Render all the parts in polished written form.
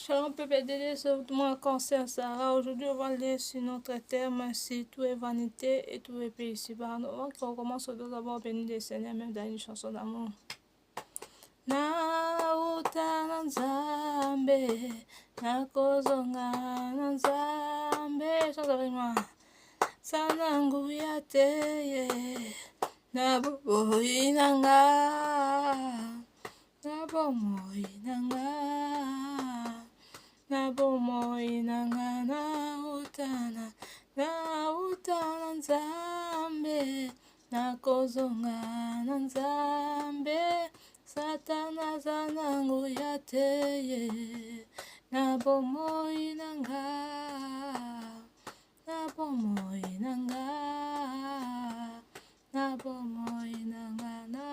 Shalom peuple de Dieu, c'est moi Cancer Sarah. Aujourd'hui, on va lire sur notre terme si tout est vanité et tout est pays ici-bas. Avant qu'on commence, on doit d'abord bénir le Seigneur, même dans une chanson d'amour. Na utana nzambe, na kozonga na nzambe. Chante avec moi. Sanangu ya teye, na boboyi nanga, na bomoyi nanga. Na bomoi nanga na utana nzambe, na kozonga na nzambe, satana zanangu ya teye, na bomoi nanga, na bomoi nanga, na bomoi nanga, na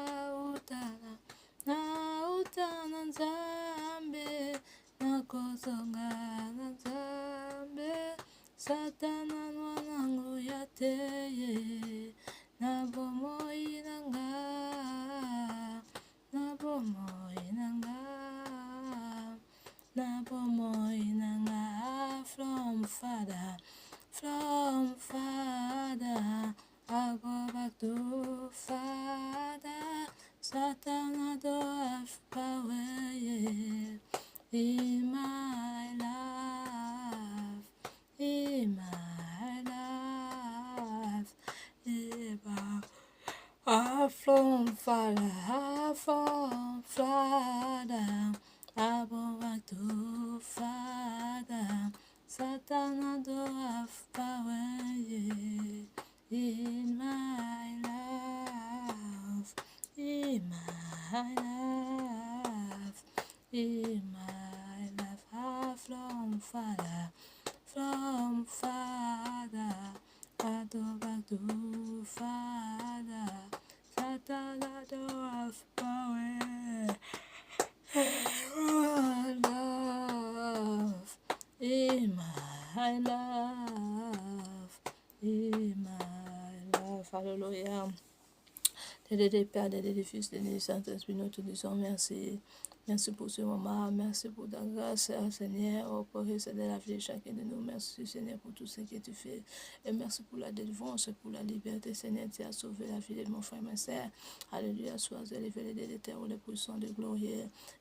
utana nzambe, na kozonga na nzambe, satana mwanangu ya teye, na bomoi nanga, na bomoi nanga, na bomoi nanga. From Father, I go back to Father, Satan I don't have power, yeah. In my life, in my life, from Father, I go back to Father, Satan I don't have power, yeah. In my life, in my life, in my life, from Father, I go back to Father, Satan I don't have power, in my life, in my life, hallelujah. Des Pères, des Fils, des Saint-Esprit, nous te disons merci. Merci pour ce moment, merci pour ta grâce, Seigneur, au Père, c'est de la vie de chacun de nous. Merci, Seigneur, pour tout ce que tu fais. Et merci pour la délivrance, pour la liberté, Seigneur, tu as sauvé la vie de mon frère, ma soeur. Alléluia, sois élevé, les déterres, les puissants de gloire.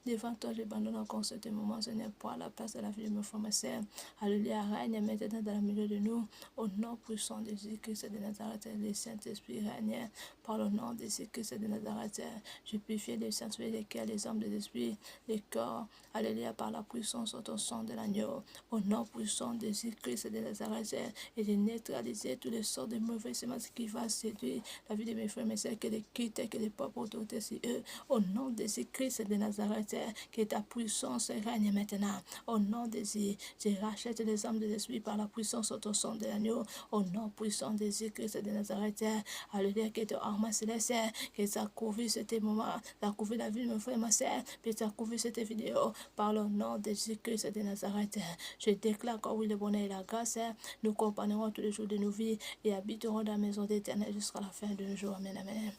Devant toi, j'abandonne encore ce moment, Seigneur, pour la place de la vie de mon frère, ma soeur. Alléluia, règne maintenant dans le milieu de nous. Au nom puissant de Jésus-Christ de Nazareth, le Saint-Esprit règne. Par le nom de Jésus-Christ de Nazareth, je purifie les saints-esprit, les cœurs, les âmes, les esprits, les corps, alléluia, par la puissance au sang de l'agneau, au nom puissant de Jésus-Christ de Nazareth, et de neutraliser tous les sorts de mauvais semences qui va séduire la vie de mes frères, mes sœurs, que les quittes, que les pauvres autorités sur eux, au nom de Jésus-Christ de Nazareth, que ta puissance règne maintenant, au nom de Jésus, je rachète les âmes de l'esprit par la puissance au sang de l'agneau, au nom puissant de Jésus-Christ de Nazareth, alléluia, que ton arme céleste, que ça couvre ce moment, ça couvre la vie de mes frères, ma sœur, puis ça couvre cette vidéo par le nom de Jésus-Christ de Nazareth. Je déclare que oui, le bonheur et la grâce, nous accompagnerons tous les jours de nos vies et habiterons dans la maison d'Éternel jusqu'à la fin de nos jours. Amen, amen.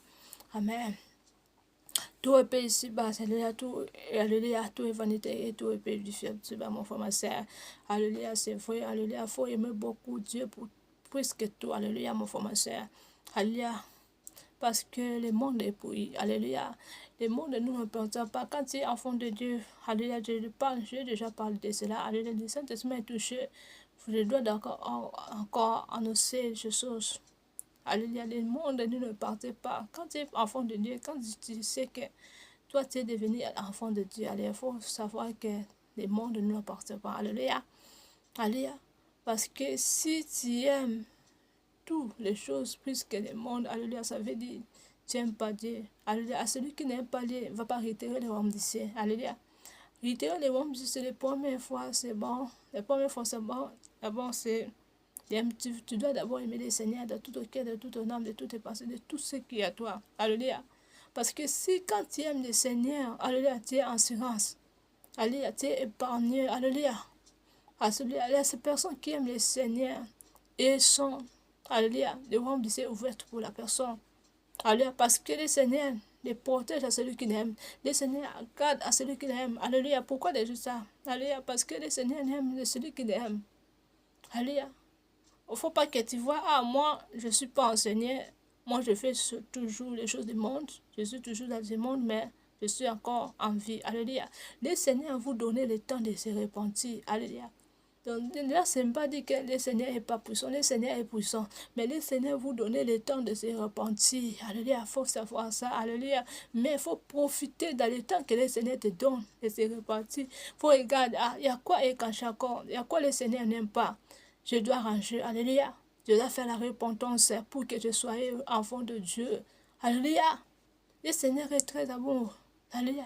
Amen. Tout est pays ici-bas, alléluia, tout est vanité et tout est pays du fiel ici-bas, mon frère, ma sœur. Alléluia, c'est vrai, alléluia, il faut aimer beaucoup Dieu pour plus que tout, alléluia, mon frère, ma sœur. Alléluia. Parce que le monde est pourri. Alléluia. Le monde ne nous appartient pas. Quand tu es enfant de Dieu, alléluia, j'ai déjà parlé de cela. Alléluia, le Saint-Esprit est touché. Je dois encore annoncer ces choses. Alléluia, le monde ne nous appartient pas. Quand tu es enfant de Dieu, quand tu sais que toi tu es devenu enfant de Dieu, il faut savoir que le monde ne nous appartient pas. Alléluia. Alléluia. Parce que si tu aimes toutes les choses plus que le monde, alléluia, ça veut dire tu n'aimes pas Dieu. Alléluia, à celui qui n'aime pas Dieu ne va pas retirer le royaume du ciel. Alléluia. Retirer le royaume du ciel, c'est la première fois, c'est bon. La première fois, c'est bon. D'abord, c'est tu dois d'abord aimer le Seigneur de tout ton cœur, de toute ton âme, de toutes tes pensées, de tout ce qui est à toi. Alléluia. Parce que si quand tu aimes le Seigneur, alléluia, tu es en silence. Alléluia, tu es épargné. Alléluia. Alléluia, ces personnes qui aiment le Seigneur et sont, alléluia, le royaume du ciel est ouvert pour la personne. Alléluia, parce que le Seigneur les protège à celui qui l'aime. Le Seigneur garde à celui qui l'aime. Alléluia. Pourquoi déjà ça? Alléluia. Parce que le Seigneur aime celui qui l'aime. Alléluia. Il ne faut pas que tu vois, ah, moi, je ne suis pas enseigné. Moi, je fais toujours les choses du monde. Je suis toujours dans ce monde, mais je suis encore en vie. Alléluia. Le Seigneur vous donne le temps de se repentir. Alléluia. Donc là, ce n'est pas dit que le Seigneur n'est pas puissant. Le Seigneur est puissant. Mais le Seigneur vous donne le temps de se repentir. Alléluia. Il faut savoir ça. Alléluia. Mais il faut profiter dans le temps que le Seigneur te donne de se repentir. Il faut regarder, ah, il y a quoi et quand chacun, il y a quoi le Seigneur n'aime pas. Je dois ranger. Alléluia. Je dois faire la repentance pour que je sois enfant de Dieu. Alléluia. Le Seigneur est très amour. Alléluia.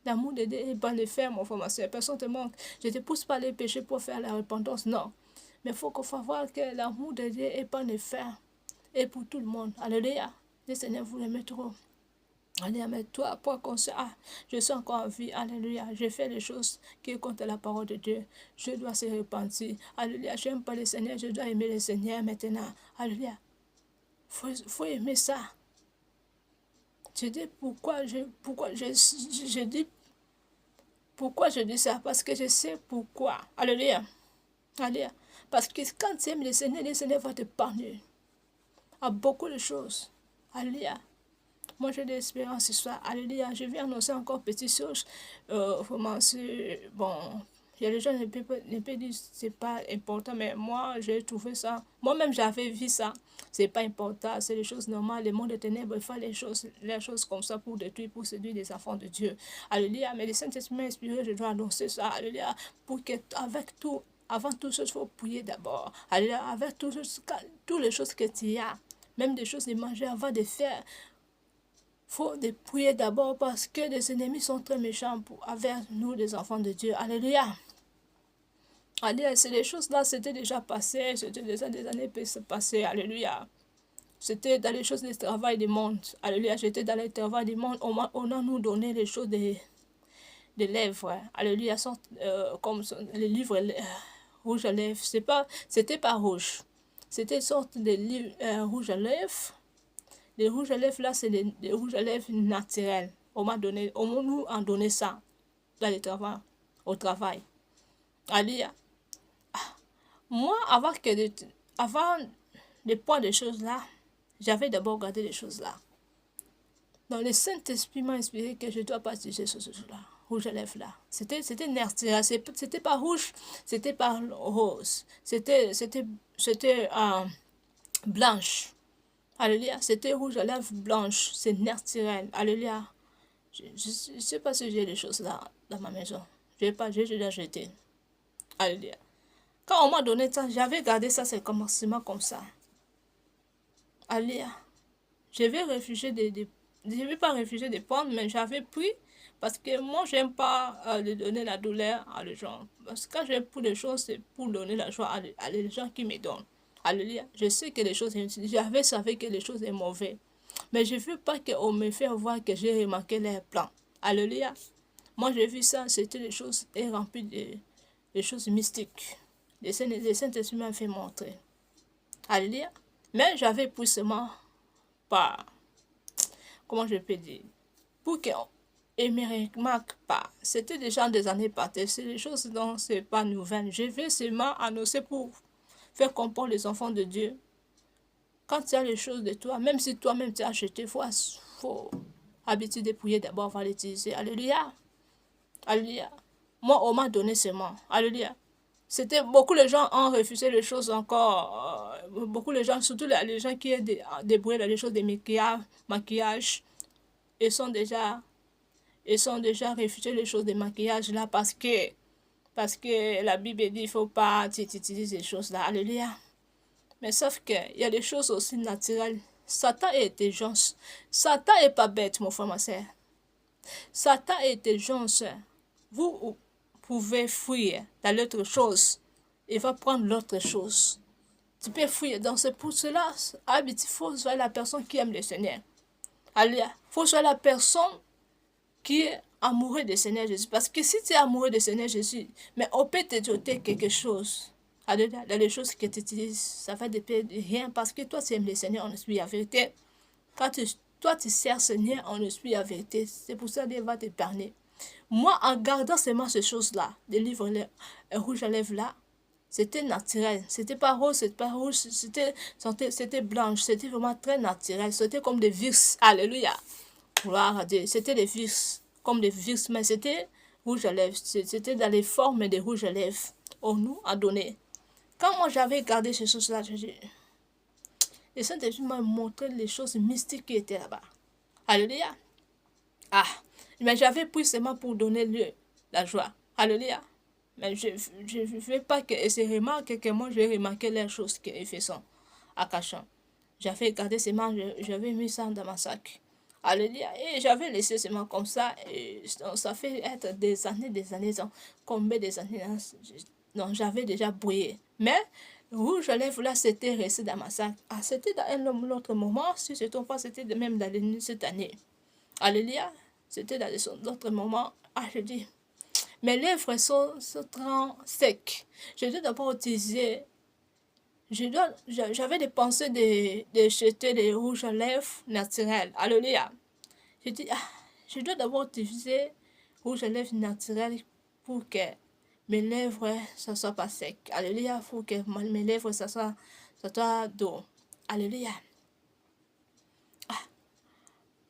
L'amour de Dieu est pas le faire, mon frère, ma soeur. Personne ne te manque. Je ne te pousse pas les péchés pour faire la repentance, non. Mais il faut qu'on fasse voir que l'amour de Dieu est pas le faire. Et pour tout le monde. Alléluia. Le Seigneur vous aime trop. Alléluia, mais toi, pour qu'on se ah, je suis encore en vie. Alléluia. Je fais les choses qui comptent la parole de Dieu. Je dois se repentir. Alléluia. Je n'aime pas le Seigneur. Je dois aimer le Seigneur maintenant. Alléluia. Faut aimer ça. Je dis pourquoi je dis ça? Parce que je sais pourquoi. Alléluia. Alléluia. Parce que quand tu aimes le Seigneur va te parler à beaucoup de choses. Alléluia. Moi, j'ai de l'espérance ce soir. Alléluia. Je vais annoncer encore petite chose. Bon, il y a des gens qui ne peuvent dire que ce n'est pas important, mais moi, j'ai trouvé ça. Moi-même, j'avais vu ça. Ce n'est pas important, c'est des choses normales. Le monde des ténèbres, il fait les choses comme ça pour détruire, pour séduire les enfants de Dieu. Alléluia. Mais le Saint-Esprit m'a inspiré, je dois annoncer ça. Alléluia. Pour que, avec tout, avant tout ça, il faut prier d'abord. Alléluia. Avec toutes les choses que tu as, même des choses de manger avant de faire. Il faut prier d'abord parce que les ennemis sont très méchants avec nous, les enfants de Dieu. Alléluia. Alléluia, c'est les choses là, c'était déjà passé, c'était déjà des années passées. Alléluia. C'était dans les choses du travail du monde. Alléluia, j'étais dans le travail du monde. On a nous donné les choses des lèvres. Alléluia, comme les livres rouges à lèvres. C'était pas rouge. C'était une sorte de rouge à lèvres. Les rouges à lèvres là, c'est des rouges à lèvres naturels. On nous a donné ça dans le travail, au travail. Alléluia. Moi, avant de prendre des choses là, j'avais d'abord gardé les choses là. Donc le Saint-Esprit m'a inspiré que je dois partager ce jour-là, rouge à lèvres là. C'était naturel, c'était pas rouge, c'était pas rose, c'était blanche. Alléluia, c'était rouge à lèvres blanche, c'est naturel. Alléluia. Je ne sais pas si j'ai les choses là dans ma maison. J'ai déjà jeté. Alléluia. Quand on m'a donné ça, j'avais gardé ça, c'est commencement comme ça. Alléluia. Je vais pas refuser de prendre, mais j'avais pris parce que moi, j'aime pas de donner la douleur à les gens. Parce que quand j'ai pris des choses, c'est pour donner la joie à les gens qui me donnent. Alléluia. Je sais que les choses, j'avais savais que les choses sont mauvaises. Mais je ne veux pas qu'on me fasse voir que j'ai remarqué les plans. Alléluia. Moi, j'ai vu ça, c'était des choses remplies de choses mystiques. Le Saint-Esprit m'a fait montrer. Alléluia. Mais j'avais pris seulement pas. Comment je peux dire? Pour qu'on ne me remarque pas. C'était déjà des années passées. C'est des choses dont ce n'est pas nouvelle. Je vais seulement annoncer pour faire comprendre les enfants de Dieu. Quand tu as les choses de toi, même si toi-même tu as acheté, il faut habitude de prier d'abord avant l'utiliser. Alléluia. Alléluia. Moi, on m'a donné seulement. Alléluia. Beaucoup de gens ont refusé les choses encore. Beaucoup de gens, surtout les gens qui ont débrouillé dans les choses de maquillage, ils sont déjà refusé les choses de maquillage là parce que la Bible dit qu'il ne faut pas utiliser ces choses là. Alléluia. Mais sauf qu'il y a des choses aussi naturelles. Satan est intelligent. Satan n'est pas bête, mon frère, ma soeur. Satan est intelligent. Vous pouvez fuir dans l'autre chose. Il va prendre l'autre chose. Tu peux fuir. Donc c'est pour cela, il faut être la personne qui aime le Seigneur. Alléluia. Il faut être la personne qui est amoureuse du Seigneur Jésus. Parce que si tu es amoureux du Seigneur Jésus, mais on peut te doter quelque chose. Alléluia. Dans les choses que tu utilises, ça va dépendre de rien. Parce que toi, tu aimes le Seigneur en esprit. En vérité, quand Toi, tu sers Seigneur en esprit et en vérité. C'est pour ça qu'il va te permettre. Moi, en gardant seulement ces choses-là, des livres rouges à lèvres là, c'était naturel. C'était pas rose, c'était pas rouge, c'était blanche. C'était vraiment très naturel. C'était comme des vis. Alléluia. Gloire à Dieu. C'était des vis. Comme des vis, mais c'était rouge à lèvres. C'était dans les formes des rouges à lèvres. On nous a donné. Quand moi j'avais gardé ces choses-là, je dis, le Saint-Esprit m'a montré les choses mystiques qui étaient là-bas. Alléluia. Ah, mais j'avais pris seulement pour donner lieu la joie. Alléluia. Mais je ne fais pas que c'est remarqué que moi j'ai remarqué les choses qu'ils faisaient à Cachan. J'avais gardé seulement, j'avais mis ça dans ma sac. Alléluia. Et j'avais laissé seulement comme ça. Et ça fait être des années, combien des années. Donc j'avais déjà brûlé. Mais rouge à lèvres là, c'était resté dans ma sac. Ah, c'était dans un autre moment. Si je ne trompe pas, c'était même dans cette année. Alléluia. C'était dans d'autres moments. Ah, je dis, mes lèvres sont très secs. Je dois d'abord utiliser. J'avais des pensées de jeter des rouges à lèvres naturels. Alléluia. Je dis, ah, je dois d'abord utiliser rouge à lèvres naturel pour que mes lèvres ne soient pas secs. Alléluia. Pour que mes lèvres ça soit d'eau. Alléluia.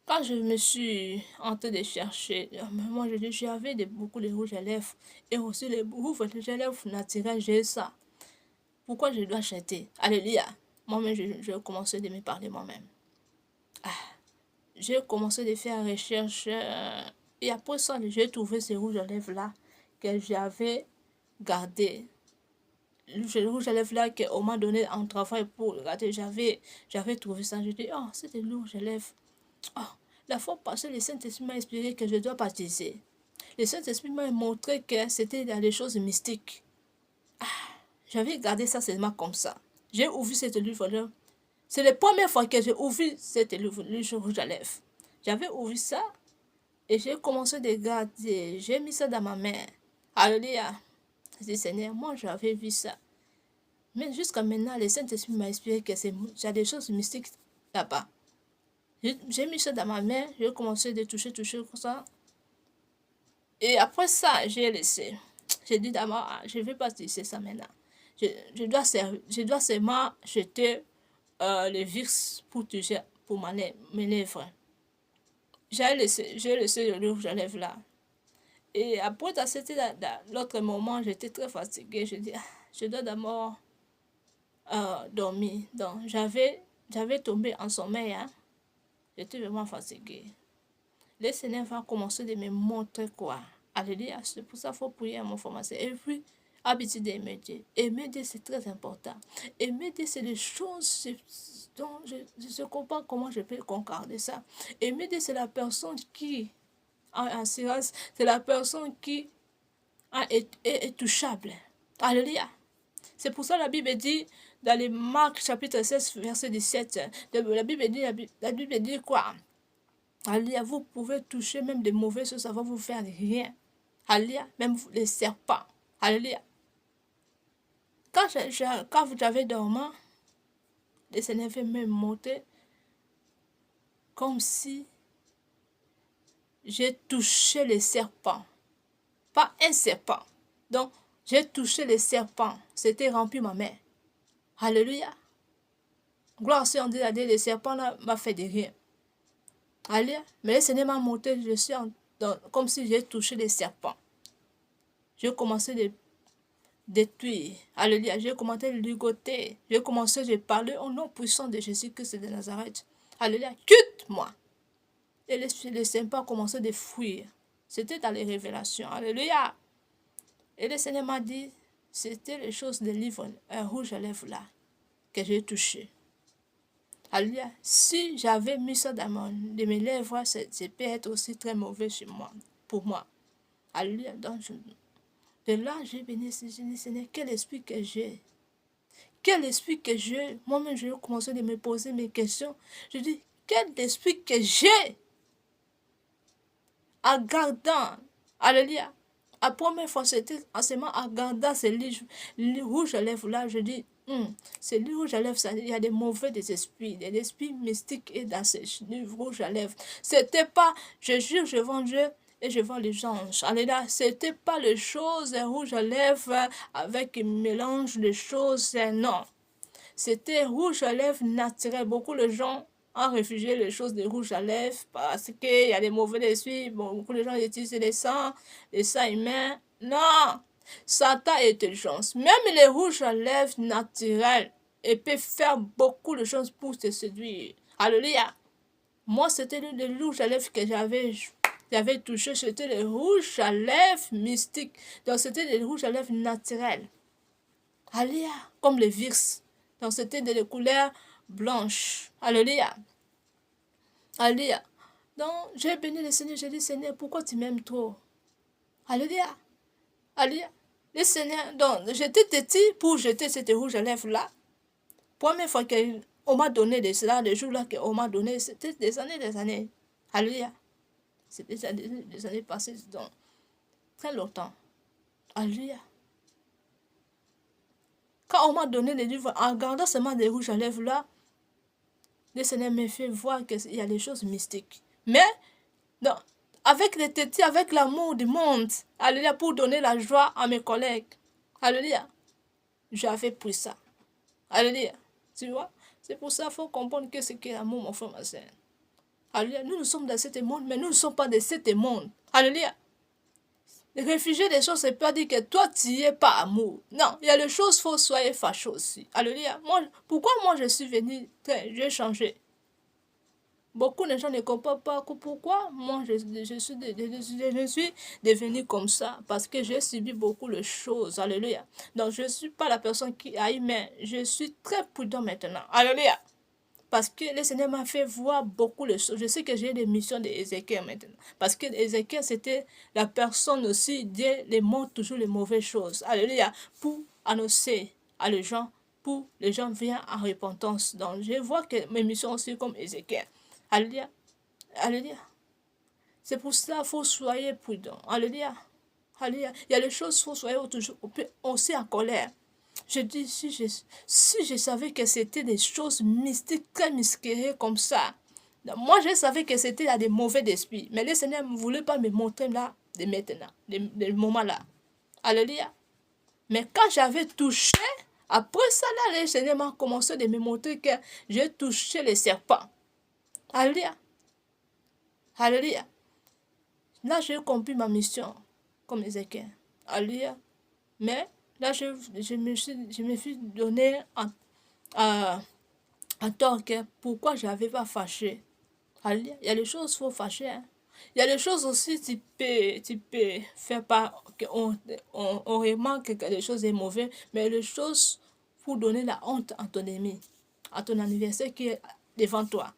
Quand je me suis en train de chercher, moi j'avais beaucoup de rouges à lèvres et aussi les rouges à lèvres naturels, j'ai ça. Pourquoi je dois acheter? Alléluia. Moi-même, je commençais de me parler moi-même. Ah, j'ai commencé de faire recherche et après ça, j'ai trouvé ces rouges à lèvres là que j'avais gardé. Le rouge à lèvres là qu'on m'a donné en travail pour regarder, j'avais trouvé ça. Je dis, oh, c'est des rouges à lèvres. Oh, la fois passée, le Saint-Esprit m'a expliqué que je dois baptiser. Le Saint-Esprit m'a montré que c'était dans les choses mystiques. Ah, j'avais gardé ça seulement comme ça. J'ai ouvert cette livre-là. C'est la première fois que j'ai ouvert cette livre rouge à lèvres. J'avais ouvert ça et j'ai commencé à garder. J'ai mis ça dans ma main. Alléluia. Je dis, Seigneur, moi j'avais vu ça. Mais jusqu'à maintenant, le Saint-Esprit m'a expliqué que j'ai des choses mystiques là-bas. J'ai mis ça dans ma main, j'ai commencé de toucher comme ça. Et après ça, j'ai laissé. J'ai dit d'abord, je ne vais pas utiliser ça maintenant. Je dois seulement jeter les vis pour toucher pour mes lèvres. J'ai laissé le rouge à lèvres là. Et après, c'était l'autre moment, j'étais très fatiguée. Je dis, je dois d'abord dormir. Donc, j'avais tombé en sommeil. Hein. J'étais vraiment fatiguée. Le Seigneur va commencer de me montrer quoi. Alléluia. C'est pour ça qu'il faut prier à mon formation. Et puis, habitude d'aimer Dieu. Aimer Dieu, c'est très important. Aimer Dieu, c'est les choses dont je ne comprends pas comment je peux concorder ça. Aimer Dieu, c'est la personne qui a assurance. C'est la personne qui est touchable. Alléluia. C'est pour ça que la Bible dit, dans les Marc chapitre 16, verset 17, la Bible dit quoi? Alléluia, vous pouvez toucher même des mauvaises choses, ça va vous faire rien. Alléluia, même les serpents. Alléluia. Quand vous avez dormi, le Seigneur fait me montrer comme si j'ai touché les serpents. Pas un serpent. Donc, j'ai touché les serpents. C'était rempli ma main. Alléluia. Gloire si on dit les serpents là m'a fait de rien. Alléluia. Mais le Seigneur m'a montré, je suis comme si j'ai touché les serpents. J'ai commencé de détruire. Alléluia. J'ai commencé à ligoter. J'ai commencé à parler au nom puissant de Jésus-Christ de Nazareth. Alléluia. Quitte-moi. Et le Seigneur a commencé à fuir. C'était dans les révélations. Alléluia. Et le Seigneur m'a dit, c'était les choses des livres, un rouge à lèvres là, que j'ai touché. Alléluia. Si j'avais mis ça dans mes lèvres, ça peut être aussi très mauvais chez moi, pour moi. Alléluia. Donc, de là, j'ai béni, Seigneur, quel esprit que j'ai. Quel esprit que j'ai. Moi-même, j'ai commencé à me poser mes questions. Je dis, quel esprit que j'ai en gardant. Alléluia. La première fois, c'était en seulement en regardant ces livres rouges à lèvres là, je dis, ces livres rouges à lèvres, il y a des mauvais des esprits, des esprits mystiques et dans ces livres rouges à lèvres. C'était pas, je jure, je vends Dieu et je vends les anges. Alléluia, c'était pas les choses rouges à lèvres avec un mélange de choses, non. C'était rouge à lèvres naturel. Beaucoup de gens ont réfugié les choses de rouge à lèvres parce qu'il y a des mauvais esprits. Bon, beaucoup de gens utilisent les sangs humains. Non! Satan est intelligence. Même les rouges à lèvres naturels, ils peuvent faire beaucoup de choses pour te séduire. Alléluia! Moi, c'était le rouge à lèvres que j'avais touché. C'était le rouge à lèvres mystique. Donc, c'était des rouges à lèvres naturels. Alléluia! Comme les virs. Donc, c'était de couleur blanche. Alléluia. Alléluia. Donc, j'ai béni le Seigneur. J'ai dit, Seigneur, pourquoi tu m'aimes trop? Alléluia. Alléluia. Le Seigneur, donc, j'étais petit pour jeter cette rouge à lèvres là. Première fois qu'on m'a donné de cela, le jour là qu'on m'a donné, c'était des années. Alléluia. C'était des années passées, donc, très longtemps. Alléluia. Quand on m'a donné les livres, en regardant seulement des rouges à lèvres là, le Seigneur me fait voir qu'il y a des choses mystiques. Mais, non, avec les tétis, avec l'amour du monde, alléluia, pour donner la joie à mes collègues, alléluia, j'avais pris ça. Alléluia, tu vois, c'est pour ça qu'il faut comprendre que c'est que l'amour, mon frère, ma soeur. Alléluia, nous sommes dans ce monde, mais nous ne sommes pas de ce monde. Alléluia. Réfugier des choses, c'est pas dire que toi, tu n'y es pas amour. Non, il y a des choses, il faut soyez fâcheux aussi. Alléluia. Pourquoi moi, je suis venu, j'ai changé. Beaucoup de gens ne comprennent pas pourquoi moi, je suis devenu comme ça. Parce que j'ai subi beaucoup de choses. Alléluia. Donc, je ne suis pas la personne qui haït, mais je suis très prudent maintenant. Alléluia. Parce que le Seigneur m'a fait voir beaucoup de choses. Je sais que j'ai des missions d'Ézéchiel maintenant. Parce que Ézéchiel, c'était la personne aussi, Dieu les montre toujours les mauvaises choses. Alléluia. Pour annoncer à les gens, pour les gens viennent en repentance. Donc, je vois que mes missions aussi comme Ézéchiel. Alléluia. Alléluia. C'est pour cela qu'il faut soyez prudent. Alléluia. Alléluia. Il y a des choses, il faut soyez toujours aussi en colère. Je dis, si je savais que c'était des choses mystiques, très mystérieuses comme ça, moi je savais que c'était des mauvais esprits. Mais le Seigneur ne voulait pas me montrer là, de maintenant, de moment là. Alléluia. Mais quand j'avais touché, après ça là, le Seigneur m'a commencé de me montrer que j'ai touché les serpents. Alléluia. Alléluia. Là, j'ai compris ma mission, comme Ézéchiel. Alléluia. Mais là, je me suis donné à tort que pourquoi je n'avais pas fâché. Alléluia. Il y a des choses qu'il faut fâcher. Hein. Il y a des choses aussi tu peux faire pas, on remarque que les choses sont mauvaises, mais les choses pour donner la honte à ton ami, à ton anniversaire qui est devant toi.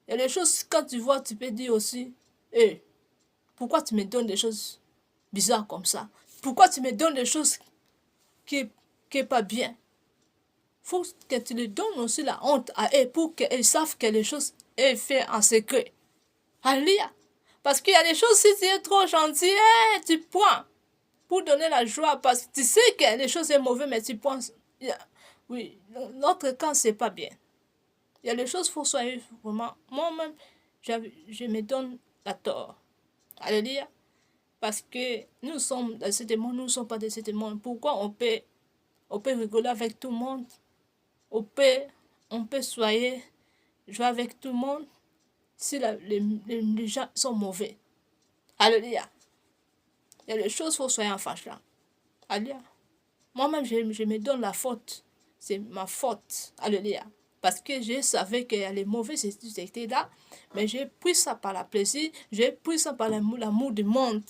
Il y a des choses, quand tu vois, tu peux dire aussi, hey, pourquoi tu me donnes des choses bizarres comme ça? Pourquoi tu me donnes des choses qui n'est pas bien? Il faut que tu lui donnes aussi la honte à eux pour qu'ils savent que les choses sont faites en secret. Alléluia. Parce qu'il y a des choses, si tu es trop gentil, tu prends pour donner la joie. Parce que tu sais que les choses sont mauvaises, mais tu prends. Oui, notre camp, c'est pas bien. Il y a des choses, il faut soyez vraiment. Moi-même, je me donne la tort. Alléluia. Parce que nous sommes dans ce monde, nous ne sommes pas dans ce monde. Pourquoi on peut rigoler avec tout le monde? On peut soyez jouer avec tout le monde si les gens sont mauvais. Alléluia. Il y a des choses, il faut soyez en fâche là. Alléluia. Moi-même, je me donne la faute. C'est ma faute. Alléluia. Parce que je savais qu'il y a les mauvais étaient là, mais j'ai pris ça par la plaisir, j'ai pris ça par l'amour du monde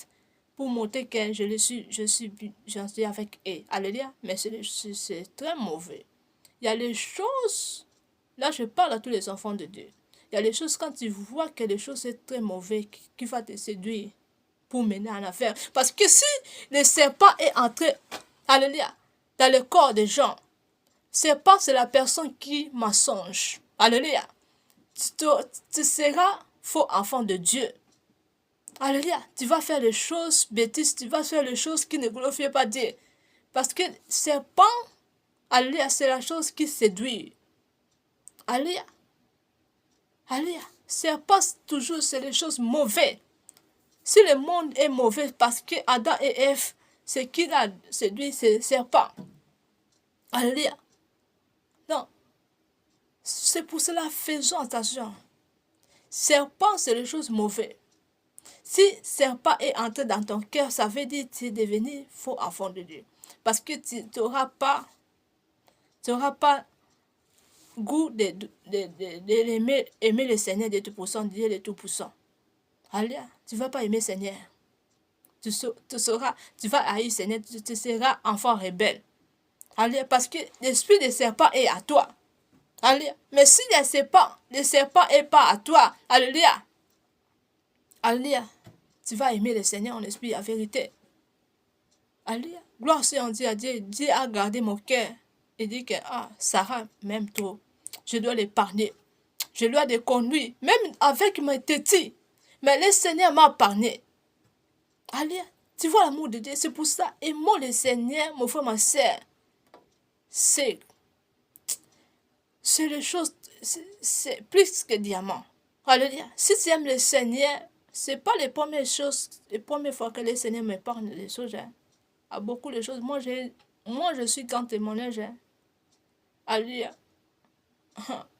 pour montrer que je suis avec eux. Alléluia. Mais c'est très mauvais. Il y a les choses, là je parle à tous les enfants de Dieu. Il y a les choses, quand tu vois que les choses sont très mauvaises, qui va te séduire pour mener en affaire. Parce que si le serpent est entré, alléluia, dans le corps des gens, serpent, c'est la personne qui mensonge. Alléluia. Tu seras faux enfant de Dieu. Alléluia. Tu vas faire les choses bêtises, tu vas faire les choses qui ne glorifient pas Dieu. Parce que serpent, alléluia, c'est la chose qui séduit. Alléluia. Alléluia. Serpent, toujours, c'est les choses mauvaises. Si le monde est mauvais parce que Adam et Ève, ce qui a séduit, c'est le serpent. Alléluia. Non. C'est pour cela, faisons attention. Serpent, c'est les choses mauvaises. Si serpent est entré dans ton cœur, ça veut dire que tu es devenu faux enfant de Dieu. Parce que tu n'auras pas goût d'aimer le Seigneur de Tout-Puissant, Dieu de Tout-Puissant. Alléluia. Tu ne vas pas aimer le Seigneur. Tu vas haïr le Seigneur, tu seras enfant rebelle. Alléluia. Parce que l'esprit de serpent est à toi. Alléluia. Mais si le serpent n'est pas à toi, alléluia. Alléluia. Tu vas aimer le Seigneur en esprit, en vérité. Alléluia. Gloire soit en Dieu à Dieu. Dieu a gardé mon cœur. Et dit que Sarah m'aime trop. Je dois l'épargner. Je dois le conduire. Même avec mes tétis. Mais le Seigneur m'a épargné. Alléluia. Tu vois l'amour de Dieu. C'est pour ça. Aimons le Seigneur, mon frère, ma soeur. C'est les choses. C'est plus que diamant. Alléluia. Si tu aimes le Seigneur, c'est pas les premières fois que le Seigneur m'épargne les choses. À beaucoup de choses. Moi, je suis grand témoignage. Alléluia.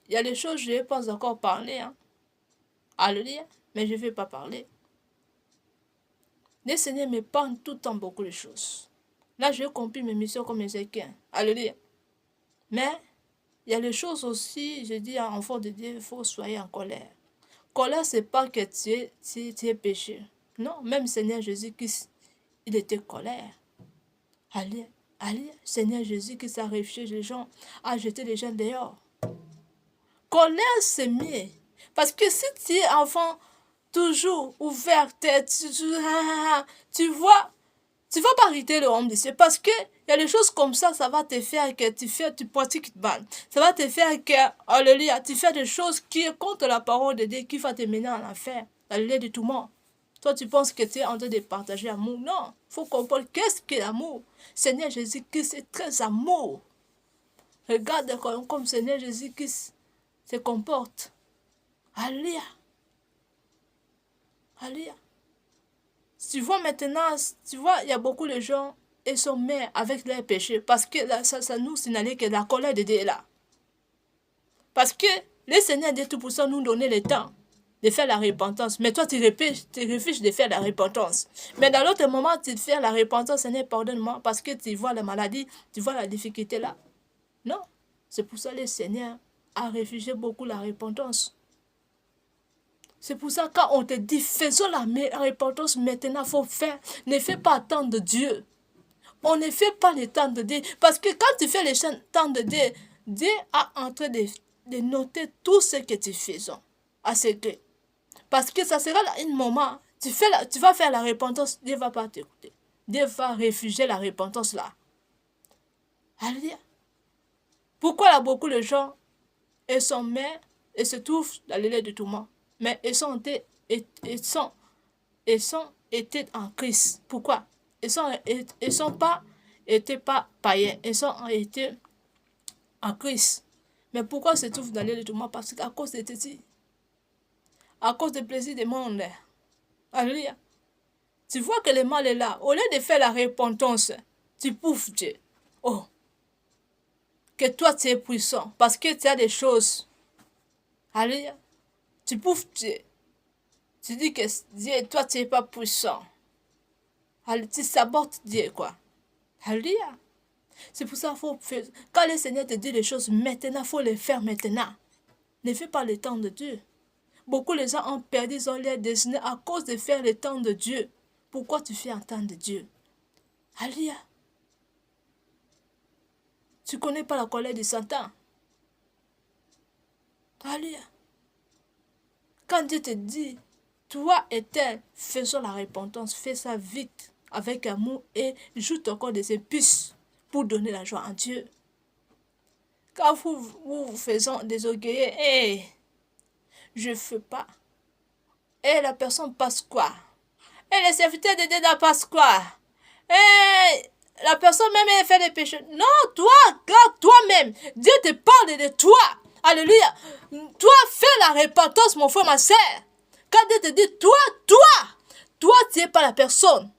Il y a des choses que je n'ai pas encore parlé. Alléluia. Mais je ne vais pas parler. Le Seigneur m'épargne tout le temps beaucoup de choses. Là, j'ai compris mes missions comme Ézéchiel. Alléluia. Mais, il y a des choses aussi, je dis à enfant de Dieu, il faut soyez en colère. Colère, ce n'est pas que tu es péché. Non, même Seigneur Jésus-Christ, il était colère. Alléluia. Alléluia. Seigneur Jésus-Christ a réfugié les gens, a jeté les gens dehors. Colère, c'est mieux. Parce que si tu es enfant, toujours ouvert, tu vois, tu vas pas irriter le homme de Dieu. Parce que il y a des choses comme ça va te faire que tu pratiques mal. Ça va te faire que, alléluia, tu fais des choses qui sont contre la parole de Dieu, qui va te mener en enfer, alléluia, de tout le monde. Toi, tu penses que tu es en train de partager l'amour. Non, il faut comprendre qu'est-ce que l'amour. Seigneur Jésus-Christ est très amour. Regarde comme Seigneur Jésus-Christ se comporte. Alléluia. Alléluia. Tu vois maintenant, tu vois, il y a beaucoup de gens et sont mères avec leurs péchés. Parce que ça nous signale que la colère de Dieu est là. Parce que le Seigneur Dieu Tout-Puissant nous donnait le temps de faire la repentance. Mais toi, tu refuses de faire la repentance. Mais dans l'autre moment, tu fais la repentance, Seigneur, pardonne-moi, parce que tu vois la maladie, tu vois la difficulté là. Non. C'est pour ça que le Seigneur a refusé beaucoup la repentance. C'est pour ça que quand on te dit, faisons la repentance maintenant, il faut faire. Ne fais pas attendre Dieu. On ne fait pas le temps de Dieu. Parce que quand tu fais le temps de Dieu, Dieu est en train de noter tout ce que tu fais à ce que. Parce que ça sera un moment, tu vas faire la repentance, Dieu ne va pas t'écouter. Dieu va refuser la repentance là. Alléluia. Pourquoi là, beaucoup de gens, ils sont mères et se trouvent dans le lait de tout le monde. Mais ils sont été en Christ. Pourquoi? Ils sont pas païens. Ils ont été en Christ. Mais pourquoi se trouvent dans le lait de tout le monde? Parce qu'à cause de ceci. À cause du plaisir du monde. Alléluia. Tu vois que le mal est là. Au lieu de faire la repentance, tu poufes Dieu. Oh. Que toi tu es puissant. Parce que tu as des choses. Alléluia. Tu poufes Dieu. Tu dis que Dieu, toi tu n'es pas puissant. Alléluia. Tu sabotes Dieu quoi. Alléluia. C'est pour ça qu'il faut faire. Quand le Seigneur te dit les choses maintenant, il faut les faire maintenant. Ne fais pas le temps de Dieu. Beaucoup de gens ont perdu leur destinée à cause de faire le temps de Dieu. Pourquoi tu fais un temps de Dieu? Alléluia. Tu ne connais pas la colère de Satan. Alléluia. Quand Dieu te dit, toi et elle, faisons la repentance, fais ça vite, avec amour et joue ton corps de ses puces pour donner la joie à Dieu. Quand vous faisons des orgueillés, je ne fais pas. Et la personne passe quoi? Et les serviteurs de Dieu n'ont pas quoi. Et la personne même elle fait des péchés. Non, toi, regarde toi-même. Dieu te parle de toi. Alléluia. Toi, fais la repentance, mon frère, ma soeur. Quand Dieu te dit, toi, tu n'es pas la personne.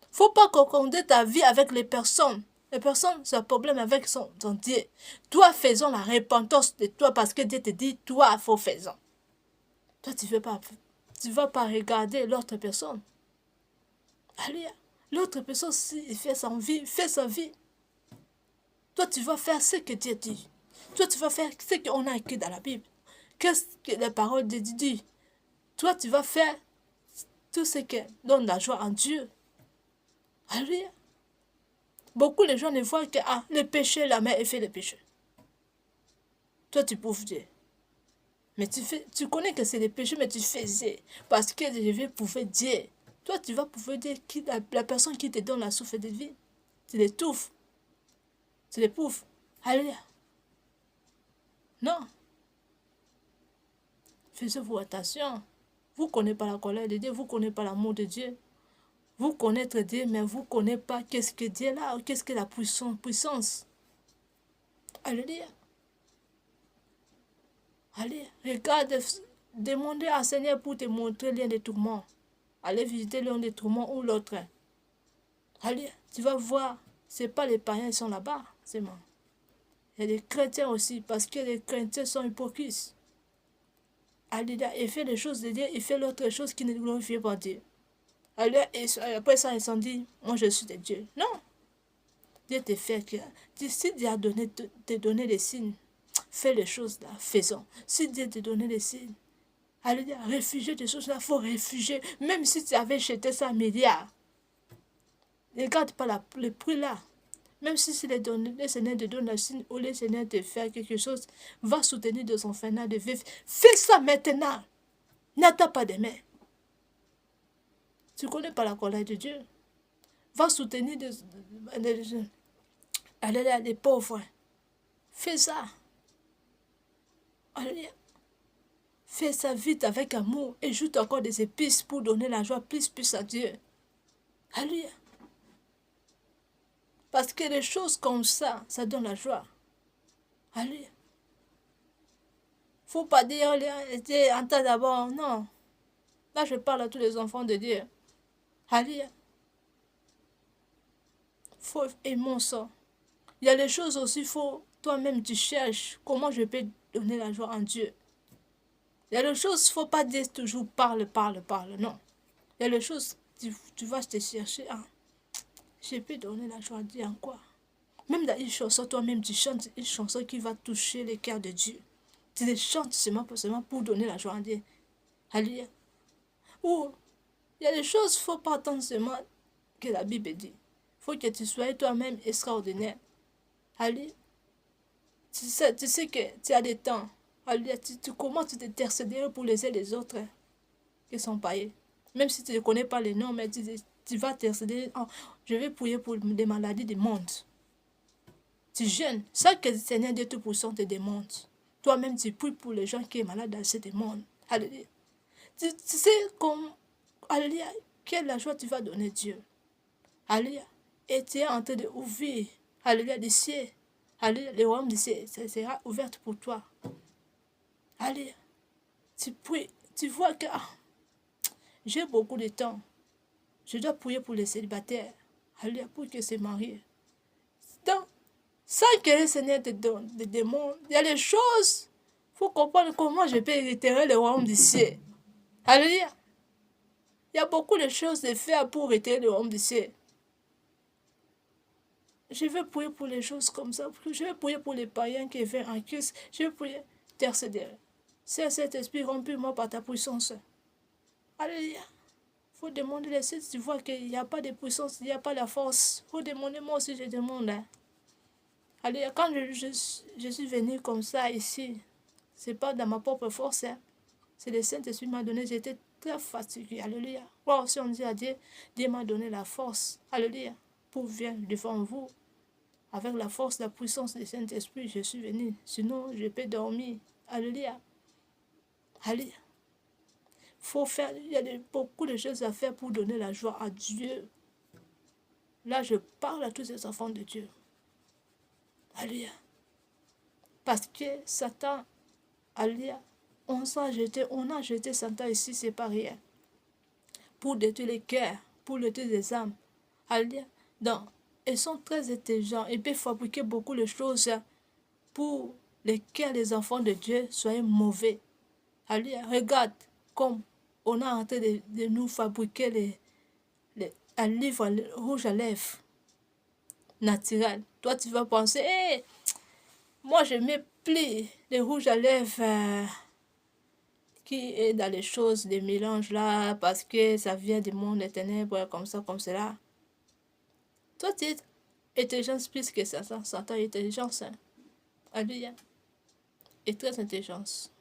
Il ne faut pas confondre ta vie avec les personnes. Les personnes, c'est un problème avec son Dieu. Toi, faisons la repentance de toi parce que Dieu te dit, toi, il faut faisons. Toi, tu ne vas pas regarder l'autre personne. Alléluia. L'autre personne, s'il fait sa vie. Toi, tu vas faire ce que Dieu dit. Toi, tu vas faire ce qu'on a écrit dans la Bible. Qu'est-ce que la parole de Dieu dit? Toi, tu vas faire tout ce qui donne la joie en Dieu. Alléluia. Beaucoup de gens ne voient que le péché, la mère fait le péché. Toi, tu prouves Dieu. Mais tu connais que c'est le péché, mais tu faisais. Parce que je vais prouver Dieu. Toi, tu vas prouver Dieu, la personne qui te donne la souffle de vie. Tu l'étouffes. Tu l'éprouves. Alléluia. Non. Faites-vous attention. Vous ne connaissez pas la colère de Dieu, vous ne connaissez pas l'amour de Dieu. Vous connaissez Dieu, mais vous ne connaissez pas qu'est-ce que Dieu est là, qu'est-ce que la puissance. Alléluia. Allez, regarde, demandez à Seigneur pour te montrer l'un des tourments. Allez visiter l'un des tourments ou l'autre. Allez, tu vas voir, ce n'est pas les païens qui sont là-bas, c'est moi. Il y a des chrétiens aussi, parce que les chrétiens sont hypocrites. Alléluia, il fait les choses de Dieu, il fait l'autre chose qui ne glorifie pas Dieu. Alléluia, et après ça, ils se sont dit, moi je suis de Dieu. Non, Dieu te fait que, si Dieu a te donné des signes, fais les choses là, faisons. Si Dieu te donné des signes, alléluia, réfugier des choses là, il faut réfugier. Même si tu avais jeté ça 1 milliard, ne regarde pas le prix là. Même si le Seigneur te donne un signe ou le Seigneur te fait quelque chose, va soutenir de son fanat de vivre. Fais ça maintenant. N'attends pas demain. Tu ne connais pas la colère de Dieu. Va soutenir les pauvres. Fais ça. Alléluia. Fais ça vite avec amour et ajoute encore des épices pour donner la joie plus à Dieu. Alléluia. Parce que les choses comme ça donne la joie. Alléluia. Faut pas dire, en temps d'abord, non. Là, je parle à tous les enfants de Dieu. Alléluia. Faut aimer ça. Il y a les choses aussi, faut toi-même tu cherches comment je peux donner la joie en Dieu. Il y a des choses, il ne faut pas dire toujours parle, non. Il y a des choses, tu vas te chercher. Je peux donner la joie à Dieu en quoi? Même dans une chanson, toi-même, tu chantes une chanson qui va toucher le cœur de Dieu. Tu les chantes seulement pour donner la joie à Dieu. Alléluia. Ou, il y a des choses, il ne faut pas attendre seulement que la Bible dit. Il faut que tu sois toi-même extraordinaire. Alléluia. Tu sais que tu as des temps. Alléluia. Tu commences à t'intercéder pour les uns les autres qui sont païens. Même si tu ne connais pas les noms, mais tu vas t'intercéder. Oh, je vais prier pour les maladies du monde. Tu jeûnes. Ça que le Seigneur Dieu Tout-Puissant te demande. Toi-même, tu pries pour les gens qui sont malades dans ce monde. Alléluia. Tu sais comme, alléluia, quelle la joie tu vas donner Dieu. Alléluia. Et tu es en train d'ouvrir, alléluia, des cieux. Alléluia, le royaume des cieux sera ouvert pour toi. Alléluia. Tu pries, tu vois que j'ai beaucoup de temps. Je dois prier pour les célibataires. Alléluia, pour qu'ils se marient. Donc, sans que le Seigneur te donne des démons, il y a des choses. Il faut comprendre comment je peux réitérer le royaume des cieux. Alléluia. Il y a beaucoup de choses à faire pour réitérer le royaume des cieux. Je vais prier pour les choses comme ça. Je vais prier pour les païens qui viennent en Christ. Je vais prier, intercéder. C'est cet esprit remplis-moi par ta puissance. Alléluia. Il faut demander les cieux. Tu vois qu'il n'y a pas de puissance, il n'y a pas de force. Il faut demander, moi aussi je demande. Alléluia. Quand je suis venu comme ça ici, ce n'est pas dans ma propre force. C'est le Saint-Esprit qui m'a donné. J'étais très fatigué. Alléluia. Wow, si on dit à Dieu, Dieu m'a donné la force. Alléluia. Pour venir devant vous. Avec la force, la puissance du Saint-Esprit, je suis venu. Sinon, je peux dormir. Alléluia. Alléluia. Faut faire, il y a beaucoup de choses à faire pour donner la joie à Dieu. Là, je parle à tous ces enfants de Dieu. Alléluia. Parce que Satan, alléluia, on a jeté Satan ici, c'est pas rien. Pour détruire les cœurs, pour détruire les âmes. Alléluia. Donc, ils sont très intelligents. Ils peuvent fabriquer beaucoup de choses pour lesquelles les enfants de Dieu soient mauvais. Alléluia. Regarde comme on a en train de nous fabriquer un livre rouge à lèvres naturel. Toi, tu vas penser, hey, moi, je me plie les rouges à lèvres qui est dans les choses, des mélanges là, parce que ça vient du monde des ténèbres, comme ça, comme cela. Toi, tu es intelligence plus que ça. Satan est intelligence. Hein? Alléluia. Et très intelligence.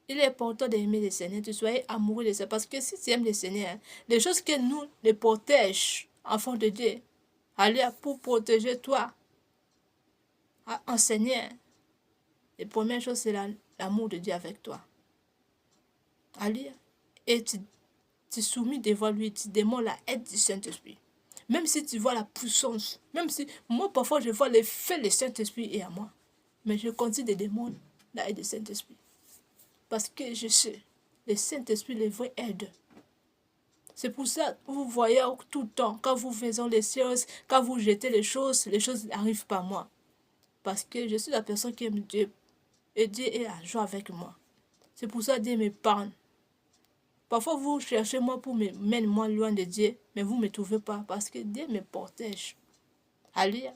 Il est important d'aimer le Seigneur, tu sois amoureux de ça. Parce que si tu aimes le Seigneur, les choses que nous les protègent, enfants de Dieu, alléluia, pour protéger toi, en Seigneur, la première chose, c'est l'amour de Dieu avec toi. Alléluia. Et tu soumis devant lui, tu demandes la aide du Saint-Esprit. Même si tu vois la puissance, même si moi parfois je vois l'effet du Saint-Esprit et à moi, mais je continue de demander la aide du Saint-Esprit. Parce que je sais, le Saint-Esprit, les vraies aides. C'est pour ça que vous voyez tout le temps, quand vous faites les choses, quand vous jetez les choses n'arrivent pas à moi. Parce que je suis la personne qui aime Dieu. Et Dieu est à joie avec moi. C'est pour ça que Dieu m'épargne. Parfois, vous cherchez moi pour me mettre moi loin de Dieu, mais vous ne me trouvez pas parce que Dieu me protège. Alléluia.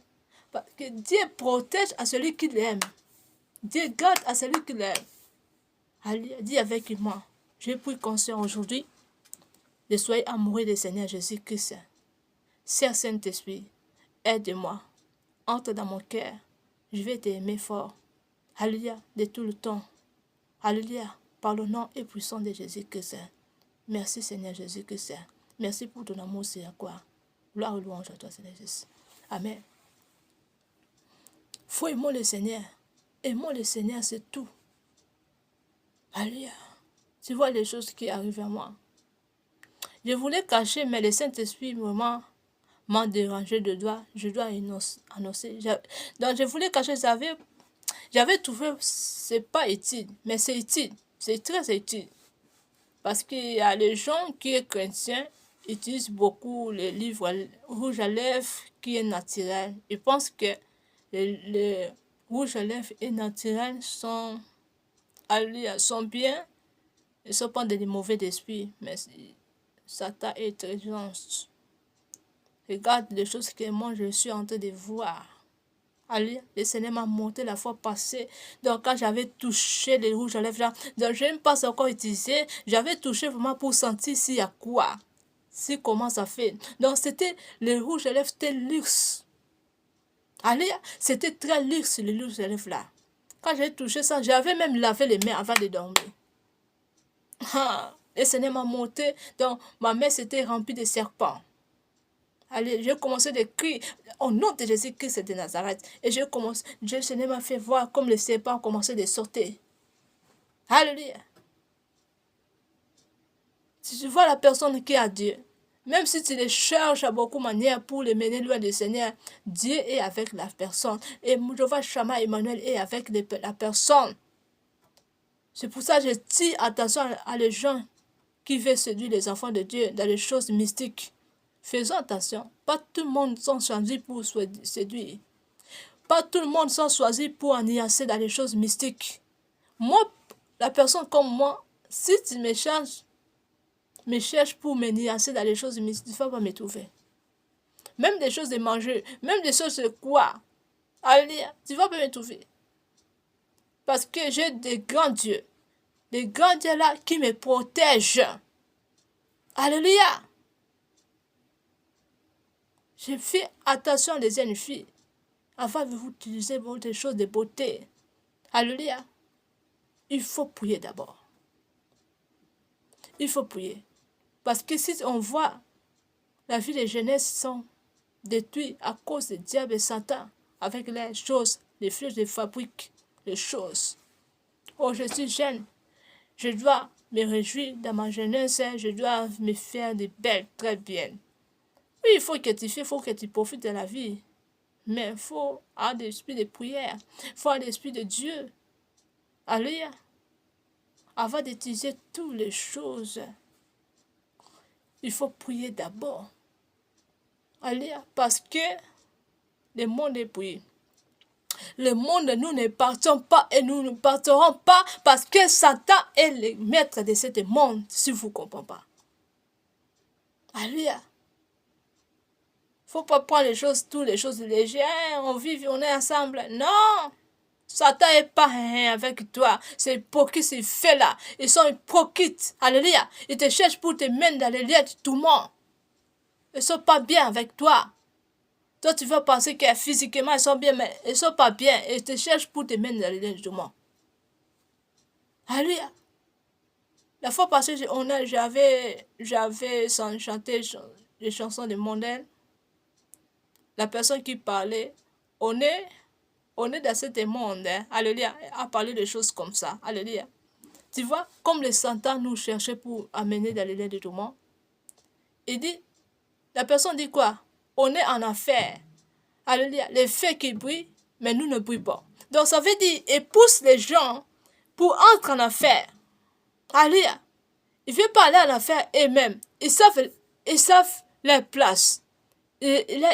Parce que Dieu protège à celui qui l'aime. Dieu garde à celui qui l'aime. Alléluia. Dis avec moi, j'ai pris conscience aujourd'hui de soyez amoureux du Seigneur Jésus-Christ. Seigneur Saint-Esprit, aide-moi. Entre dans mon cœur. Je vais t'aimer fort. Alléluia. De tout le temps. Alléluia. Par le nom et puissant de Jésus-Christ. Merci Seigneur Jésus-Christ. Merci pour ton amour, c'est à quoi. Gloire et louange à toi, Seigneur Jésus. Amen. Faut aimer le Seigneur. Aimer le Seigneur, c'est tout. Alléluia. Tu vois les choses qui arrivent à moi. Je voulais cacher, mais le Saint-Esprit vraiment m'a dérangé de doigt. Je dois annoncer. Donc je voulais cacher, j'avais trouvé, c'est pas utile, mais c'est utile. C'est très utile. Parce qu'il y a les gens qui sont chrétiens, utilisent beaucoup les livres rouge à lèvres qui est naturel. Ils pensent que les rouges à lèvres et naturels sont bien. Ils ne sont pas des mauvais esprits, mais Satan est très gentil. Regarde les choses que moi je suis en train de voir. Allez, le Seigneur m'a monté la fois passée. Donc, quand j'avais touché les rouges à lèvres, donc je n'ai pas encore utilisé. J'avais touché vraiment pour sentir s'il y a quoi. Si comment ça fait. Donc, c'était les rouges à lèvres, c'était luxe. Allez, c'était très luxe, les rouges à lèvres là. Quand j'ai touché ça, j'avais même lavé les mains avant de dormir. Le Seigneur m'a monté. Donc, ma main s'était remplie de serpents. Allez, j'ai commencé à crier au nom de Jésus-Christ de Nazareth. Et le Seigneur m'a fait voir comme les serpents commençaient à sortir. Alléluia. Si tu vois la personne qui a Dieu, même si tu les cherches à beaucoup de manières pour les mener loin du Seigneur, Dieu est avec la personne. Et Jehovah Shammah Emmanuel est avec la personne. C'est pour ça que je dis attention à les gens qui veulent séduire les enfants de Dieu dans les choses mystiques. Faisons attention. Pas tout le monde sont choisis pour séduire. Pas tout le monde sont choisis pour ennihiler dans les choses mystiques. Moi, la personne comme moi, si tu me cherches pour m'ennihiler dans les choses mystiques, tu ne vas pas me trouver. Même des choses de manger, même des choses de quoi. Allez, tu ne vas pas me trouver. Parce que j'ai des grands dieux. Des grands dieux là qui me protègent. Alléluia. Je fais attention les jeunes filles avant de vous utiliser pour des choses de beauté. Alléluia. Il faut prier d'abord. Il faut prier. Parce que si on voit la vie des jeunesses sont détruites à cause du diable et Satan avec les choses, les flèches de fabrique, les choses. Oh, je suis jeune. Je dois me réjouir dans ma jeunesse, je dois me faire des belles, très bien. Oui, il faut que tu fais, il faut que tu profites de la vie. Mais il faut avoir l'esprit de prière. Il faut avoir l'esprit de Dieu. Alléluia. Avant d'utiliser toutes les choses, il faut prier d'abord. Alléluia. Parce que le monde est prié. Le monde, nous ne partons pas et nous ne partirons pas parce que Satan est le maître de ce monde, si vous ne comprenez pas. Alléluia. Faut pas prendre les choses, toutes les choses légères. On vit, on est ensemble. Non! Satan n'est pas avec toi. C'est hypocrite, c'est fait là. Ils sont hypocrites. Alléluia. Ils te cherchent pour te mettre dans les liens de tout le monde. Ils ne sont pas bien avec toi. Toi, tu vas penser que physiquement, ils sont bien, mais ils ne sont pas bien. Ils te cherchent pour te mettre dans les liens de tout le monde. Alléluia. La fois passée, j'avais chanté les chansons de mondaine. La personne qui parlait, on est dans ce monde, hein, alléluia, à parler de choses comme ça, alléluia. Tu vois, comme les Satan nous cherchait pour amener dans les liens de tourment, il dit, la personne dit quoi? On est en affaire, alléluia, les faits qui brillent, mais nous ne brillons pas. Donc ça veut dire, il pousse les gens pour entrer en affaire, alléluia. Il ne veut pas aller en affaire eux-mêmes, ils savent leur place. Il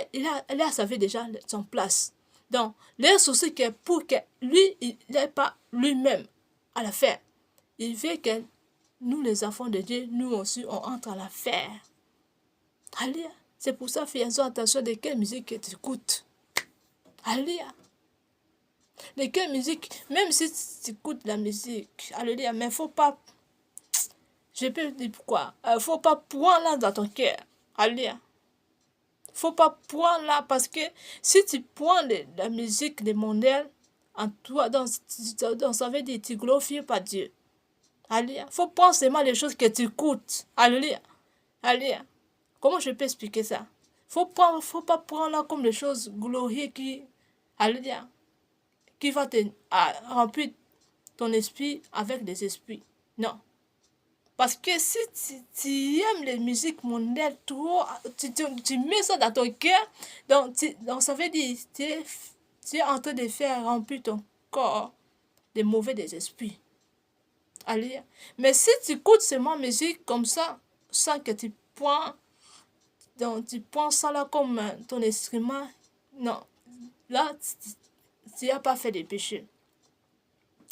savait déjà son place. Donc, leur souci que pour que lui, il n'ait pas lui-même à l'affaire. Il veut que nous, les enfants de Dieu, nous aussi, on entre à l'affaire. Alléluia. C'est pour ça, faisons attention de quelle musique tu écoutes. Alléluia. De quelle musique, même si tu écoutes la musique, alléluia, mais il ne faut pas, je peux dire pourquoi, il ne faut pas prendre là dans ton cœur. Alléluia. Faut pas prendre là parce que si tu prends la musique des mondains en toi, donc ça veut dire que tu ne glorifies pas Dieu. Alléluia. Faut prendre seulement les choses que tu écoutes. Alléluia. Alléluia. Comment je peux expliquer ça? Faut pas prendre là comme les choses glorieuses alléluia, qui va te remplir ton esprit avec des esprits. Non. Parce que si tu aimes les musiques mondaines trop, tu mets ça dans ton cœur, donc ça veut dire que tu es en train de faire remplir ton corps de mauvais des esprits. Alléluia. Mais si tu écoutes seulement musique comme ça, sans que tu prends ça là comme ton instrument, non, là, tu n'as pas fait des péchés.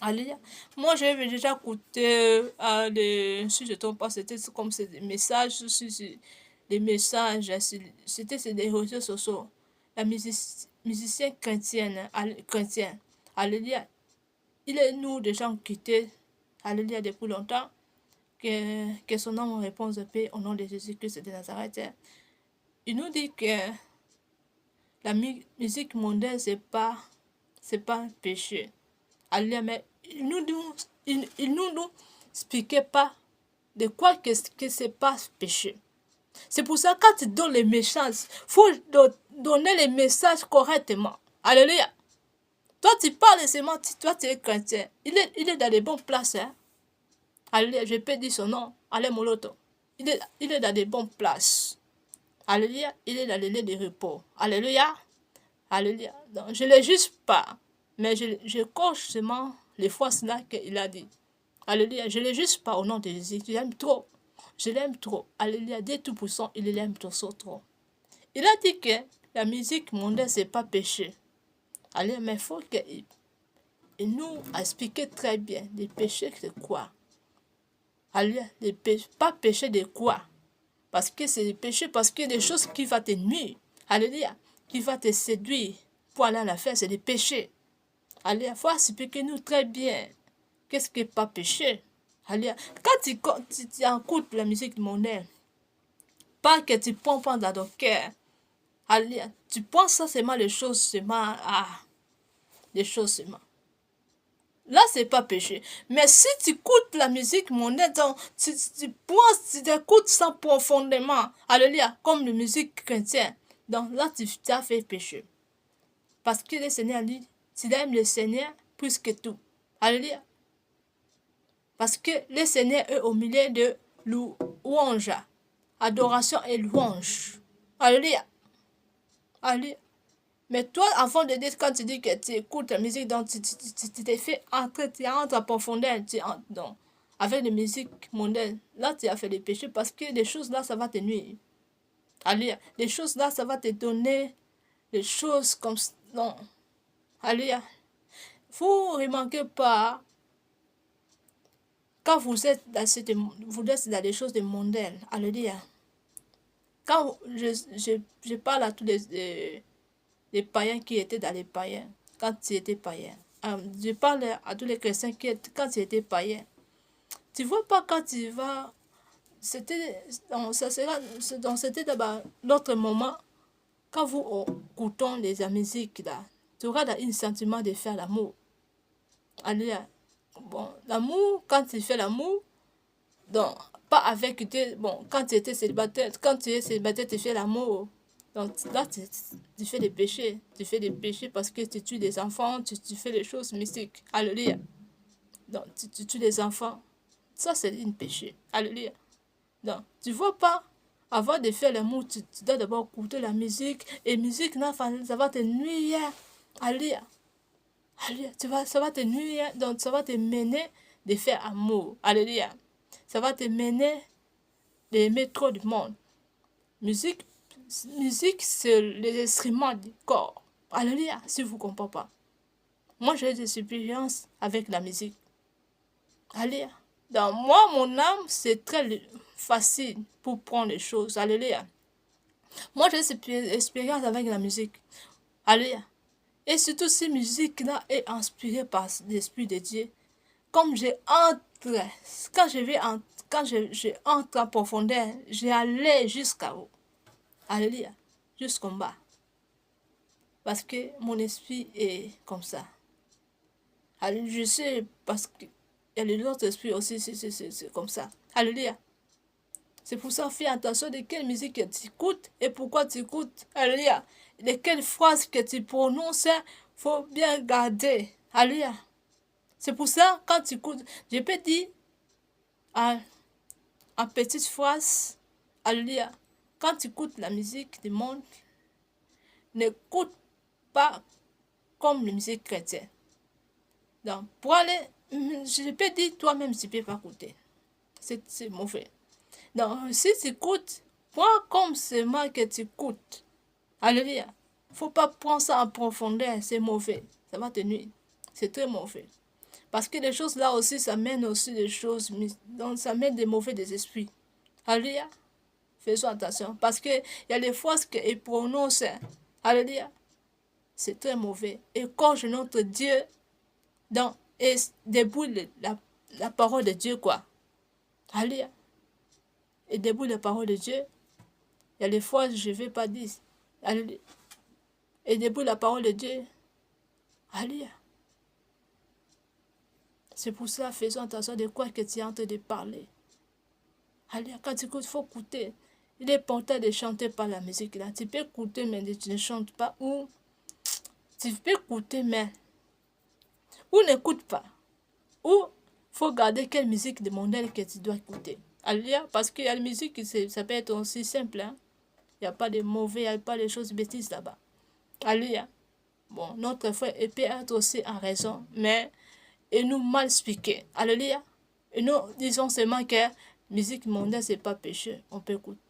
Alléluia. Moi, j'avais déjà écouté si je ne trompe pas, c'était comme des messages, des messages, c'était des réseaux sociaux. La musicien chrétien, alléluia. Il est nous déjà quittés, alléluia, depuis longtemps, que son nom réponse de paix au nom de Jésus-Christ de Nazareth. Il nous dit que la musique mondaine, c'est pas un péché. Alléluia, mais il nous expliquait pas de quoi que c'est pas péché. C'est pour ça que quand tu donnes les messages, il faut donner les messages correctement. Alléluia. Toi, tu parles seulement, toi, tu es chrétien. Il est dans les bonnes places. Hein? Alléluia, je peux dire son nom. Allez, Moloto. Il est dans les bonnes places. Alléluia, il est dans les lieux de repos. Alléluia. Alléluia. Donc, je ne le juge pas, mais je coche seulement les fois cela qu'il a dit. Alléluia. Je ne le juge pas au nom de Jésus. Je l'aime trop. Je l'aime trop. Alléluia. Dès tout puissant, il l'aime trop. Il a dit que la musique mondaine, ce n'est pas péché. Alléluia. Mais il faut qu'il nous explique très bien les péchés, c'est quoi. Alléluia. Pas péché de quoi. Parce que c'est des péchés, parce que des choses qui vont te nuire. Alléluia. Qui va te séduire pour aller à la fête, c'est des péchés. Alléluia. Il faut expliquer nous très bien. Qu'est-ce qui n'est pas péché? Alléluia. Quand tu écoutes la musique mondaine, pas que tu prends pas dans ton cœur. Alléluia. Tu penses ça seulement les choses seulement. Les choses seulement. Là, c'est pas péché. Mais si tu écoutes la musique mondaine, tu écoutes ça profondément. Alléluia. Comme la musique chrétienne. Donc là, tu as fait péché. Parce que le Seigneur dit, tu aimes le Seigneur plus que tout. Alléluia. Parce que le Seigneur est au milieu de louange, adoration et louange. Alléluia. Alléluia. Mais toi, avant de dire, quand tu dis que tu écoutes la musique, donc tu t'es fait entrer, tu entres en profondeur, donc, avec la musique mondaine, là tu as fait des péchés parce que les choses là, ça va te nuire. Alléluia. Les choses là, ça va te donner des choses comme... Non. Alléluia. Vous remarquez pas, quand vous êtes dans des choses de mondaines, alléluia. Quand je parle à tous les païens qui étaient dans les païens, quand tu étais païen. Je parle à tous les chrétiens qui étaient, quand tu étais païen. Tu vois pas quand tu vas... C'était d'abord l'autre moment, quand vous écoutons les musiques là, tu auras un sentiment de faire l'amour. Alléluia. Bon, l'amour, quand tu fais l'amour, donc, pas avec Dieu. Bon, quand tu étais célibataire, quand tu es célibataire, tu fais l'amour. Donc là, tu fais des péchés. Tu fais des péchés parce que tu tues des enfants, tu fais des choses mystiques. Alléluia. Donc, tu tues des enfants. Ça, c'est un péché. Alléluia. Donc, tu vois pas, avant de faire l'amour, tu dois d'abord écouter la musique. Et musique, là, ça va te nuire. Alléluia. Alléluia. Ça va te nuire. Donc, ça va te mener de faire amour. Alléluia. Ça va te mener d'aimer trop du monde. Musique, c'est les instruments du corps. Alléluia, si vous ne comprenez pas. Moi, j'ai des expériences avec la musique. Alléluia. Dans moi, mon âme, c'est très facile pour prendre les choses. Alléluia. Moi, j'ai des expériences avec la musique. Alléluia. Et surtout, si la musique-là est inspirée par l'Esprit de Dieu, comme quand je entre en profondeur, j'allais jusqu'à haut. Alléluia. Jusqu'en bas. Parce que mon esprit est comme ça. Alléluia. Je sais parce qu'il y a les autres esprits aussi, c'est comme ça. Alléluia. C'est pour ça, fais attention de quelle musique tu écoutes et pourquoi tu écoutes. Alléluia. De quelles phrases que tu prononces, faut bien garder. Alléluia. C'est pour ça, quand tu écoutes, je peux dire en petite phrase, alléluia. Quand tu écoutes la musique du monde, n'écoute pas comme la musique chrétienne. Donc, pour aller, je peux dire toi-même, tu ne peux pas écouter. C'est mauvais. Donc, si tu écoutes, prends comme seulement que tu écoutes. Alléluia. Il ne faut pas prendre ça en profondeur, c'est mauvais. Ça va te nuire. C'est très mauvais. Parce que les choses là aussi, ça mène aussi des choses, donc ça mène des mauvais des esprits. Alléluia. Faisons attention. Parce qu'il y a des phrases qu'ils prononcent. Alléluia. C'est très mauvais. Et quand je notre Dieu, donc, et débrouille la parole de Dieu, quoi. Alléluia. Et débrouille la parole de Dieu. Il y a des fois, je ne vais pas dire. Alléluia. Et débrouille la parole de Dieu. Alléluia. C'est pour ça, faisons attention de quoi que tu es en train de parler. Alléluia. Quand tu écoutes, il faut écouter. Il est important de chanter par la musique là. Tu peux écouter, mais tu ne chantes pas. Ou tu peux écouter, mais ou n'écoute pas. Ou faut garder quelle musique de mondaine que tu dois écouter. Alléluia. Parce qu'il y a la musique, ça peut être aussi simple. Hein? Il n'y a pas de mauvais, il n'y a pas de choses bêtises là-bas. Alléluia. Bon, notre frère peut être aussi en raison, mais il nous mal expliqué. Alléluia. Et nous disons seulement que musique mondaine, ce n'est pas péché. On peut écouter.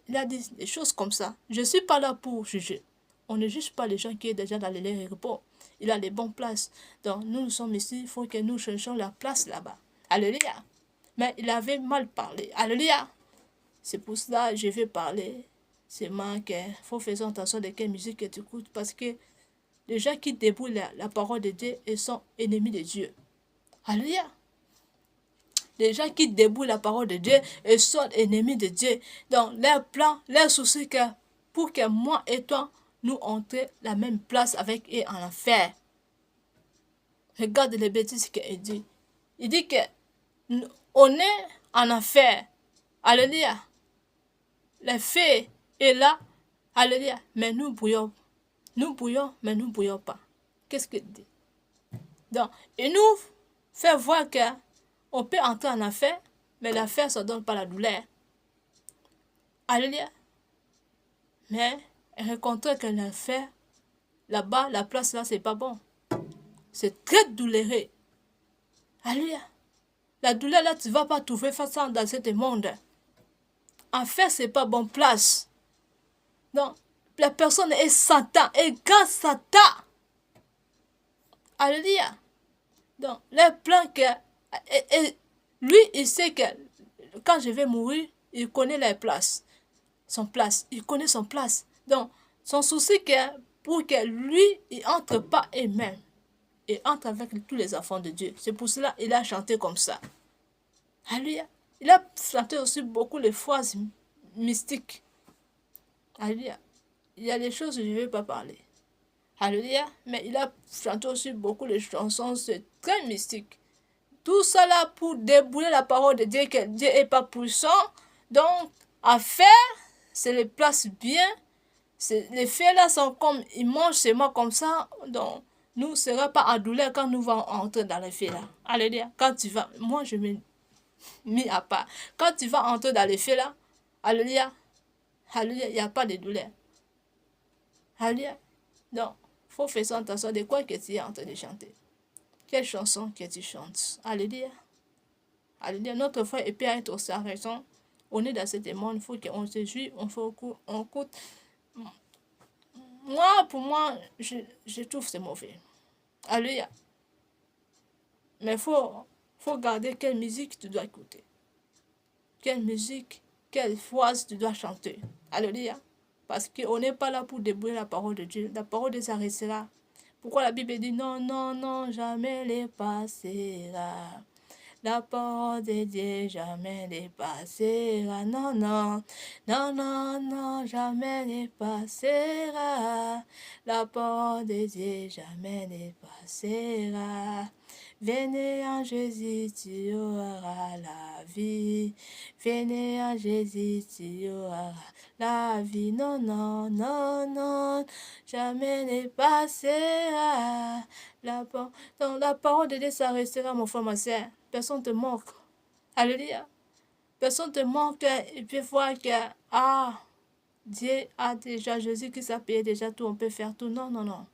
Il a dit des choses comme ça. Je ne suis pas là pour juger. On ne juge pas les gens qui sont déjà dans les repos. Il a les bonnes places. Donc, nous sommes ici, il faut que nous cherchions la place là-bas. Alléluia. Mais il avait mal parlé. Alléluia. C'est pour cela que je vais parler. C'est qu'il faut faire attention de quelle musique tu écoutes. Parce que les gens qui débrouillent la parole de Dieu, ils sont ennemis de Dieu. Alléluia. Les gens qui débrouillent la parole de Dieu, ils sont ennemis de Dieu. Donc, leur plan, leur souci, que pour que moi et toi, nous entrions la même place avec eux en enfer. Regarde les bêtises qu'il dit. Il dit que on est en enfer. Alléluia. Le feu est là. Alléluia. Mais nous bouillons. Nous bouillons, mais nous ne bouillons pas. Qu'est-ce qu'il dit? Donc, il nous fait voir que On peut entrer en affaire, mais l'affaire, ça ne donne pas la douleur. Alléluia. Mais rencontrer que l'affaire, là-bas, la place là, c'est pas bon. C'est très douloureux. Alléluia. La douleur là, tu ne vas pas trouver face à dans ce monde. En fait, c'est pas bonne place. Non. La personne est Satan. Et quand Satan. Alléluia. Donc, le plan que. Lui, il sait que quand je vais mourir, il connaît la place. Son place. Il connaît son place. Donc, son souci que pour que lui, il entre pas lui-même. Il entre avec tous les enfants de Dieu. C'est pour cela qu'il a chanté comme ça. Alléluia. Il a chanté aussi beaucoup les phrases mystiques. Alléluia. Il y a des choses que je ne vais pas parler. Alléluia. Mais il a chanté aussi beaucoup de chansons, c'est très mystique. Tout ça là pour débrouiller la parole de Dieu, que Dieu n'est pas puissant. Donc, à faire, c'est les places bien. Les faits là sont comme, ils mangent seulement comme ça. Donc, nous ne serons pas en douleur quand nous allons entrer dans les faits là. Alléluia. Quand tu vas, moi je me mis à part. Quand tu vas entrer dans les faits là, alléluia, alléluia, il n'y a pas de douleur. Alléluia. Donc, il faut faire attention de quoi que tu es en train de chanter. Quelle chanson que tu chantes. Alléluia. Alléluia. Notre frère peut être aussi en raison. On est dans ce monde, il faut qu'on se joue, on coûte. Moi, pour moi, je trouve que c'est mauvais. Alléluia. Mais il faut garder quelle musique tu dois écouter. Quelle musique, quelle phrase tu dois chanter. Alléluia. Parce qu'on n'est pas là pour débrouiller la parole de Dieu. La parole de Dieu restera. Pourquoi la Bible dit non, non, non, jamais les passera. La parole de Dieu jamais les passera. Non, non, non, non, non, jamais les passera. La parole de Dieu jamais les passera. Venez en Jésus, tu auras la vie. Venez en Jésus, tu auras la vie. Non, non, non, non, jamais ne passera. Donc la parole de Dieu, ça restera, mon frère, ma soeur. Personne ne te manque. Alléluia. Personne ne te manque et puis voir que, Dieu a déjà, Jésus qui a payé déjà tout, on peut faire tout. Non, non, non.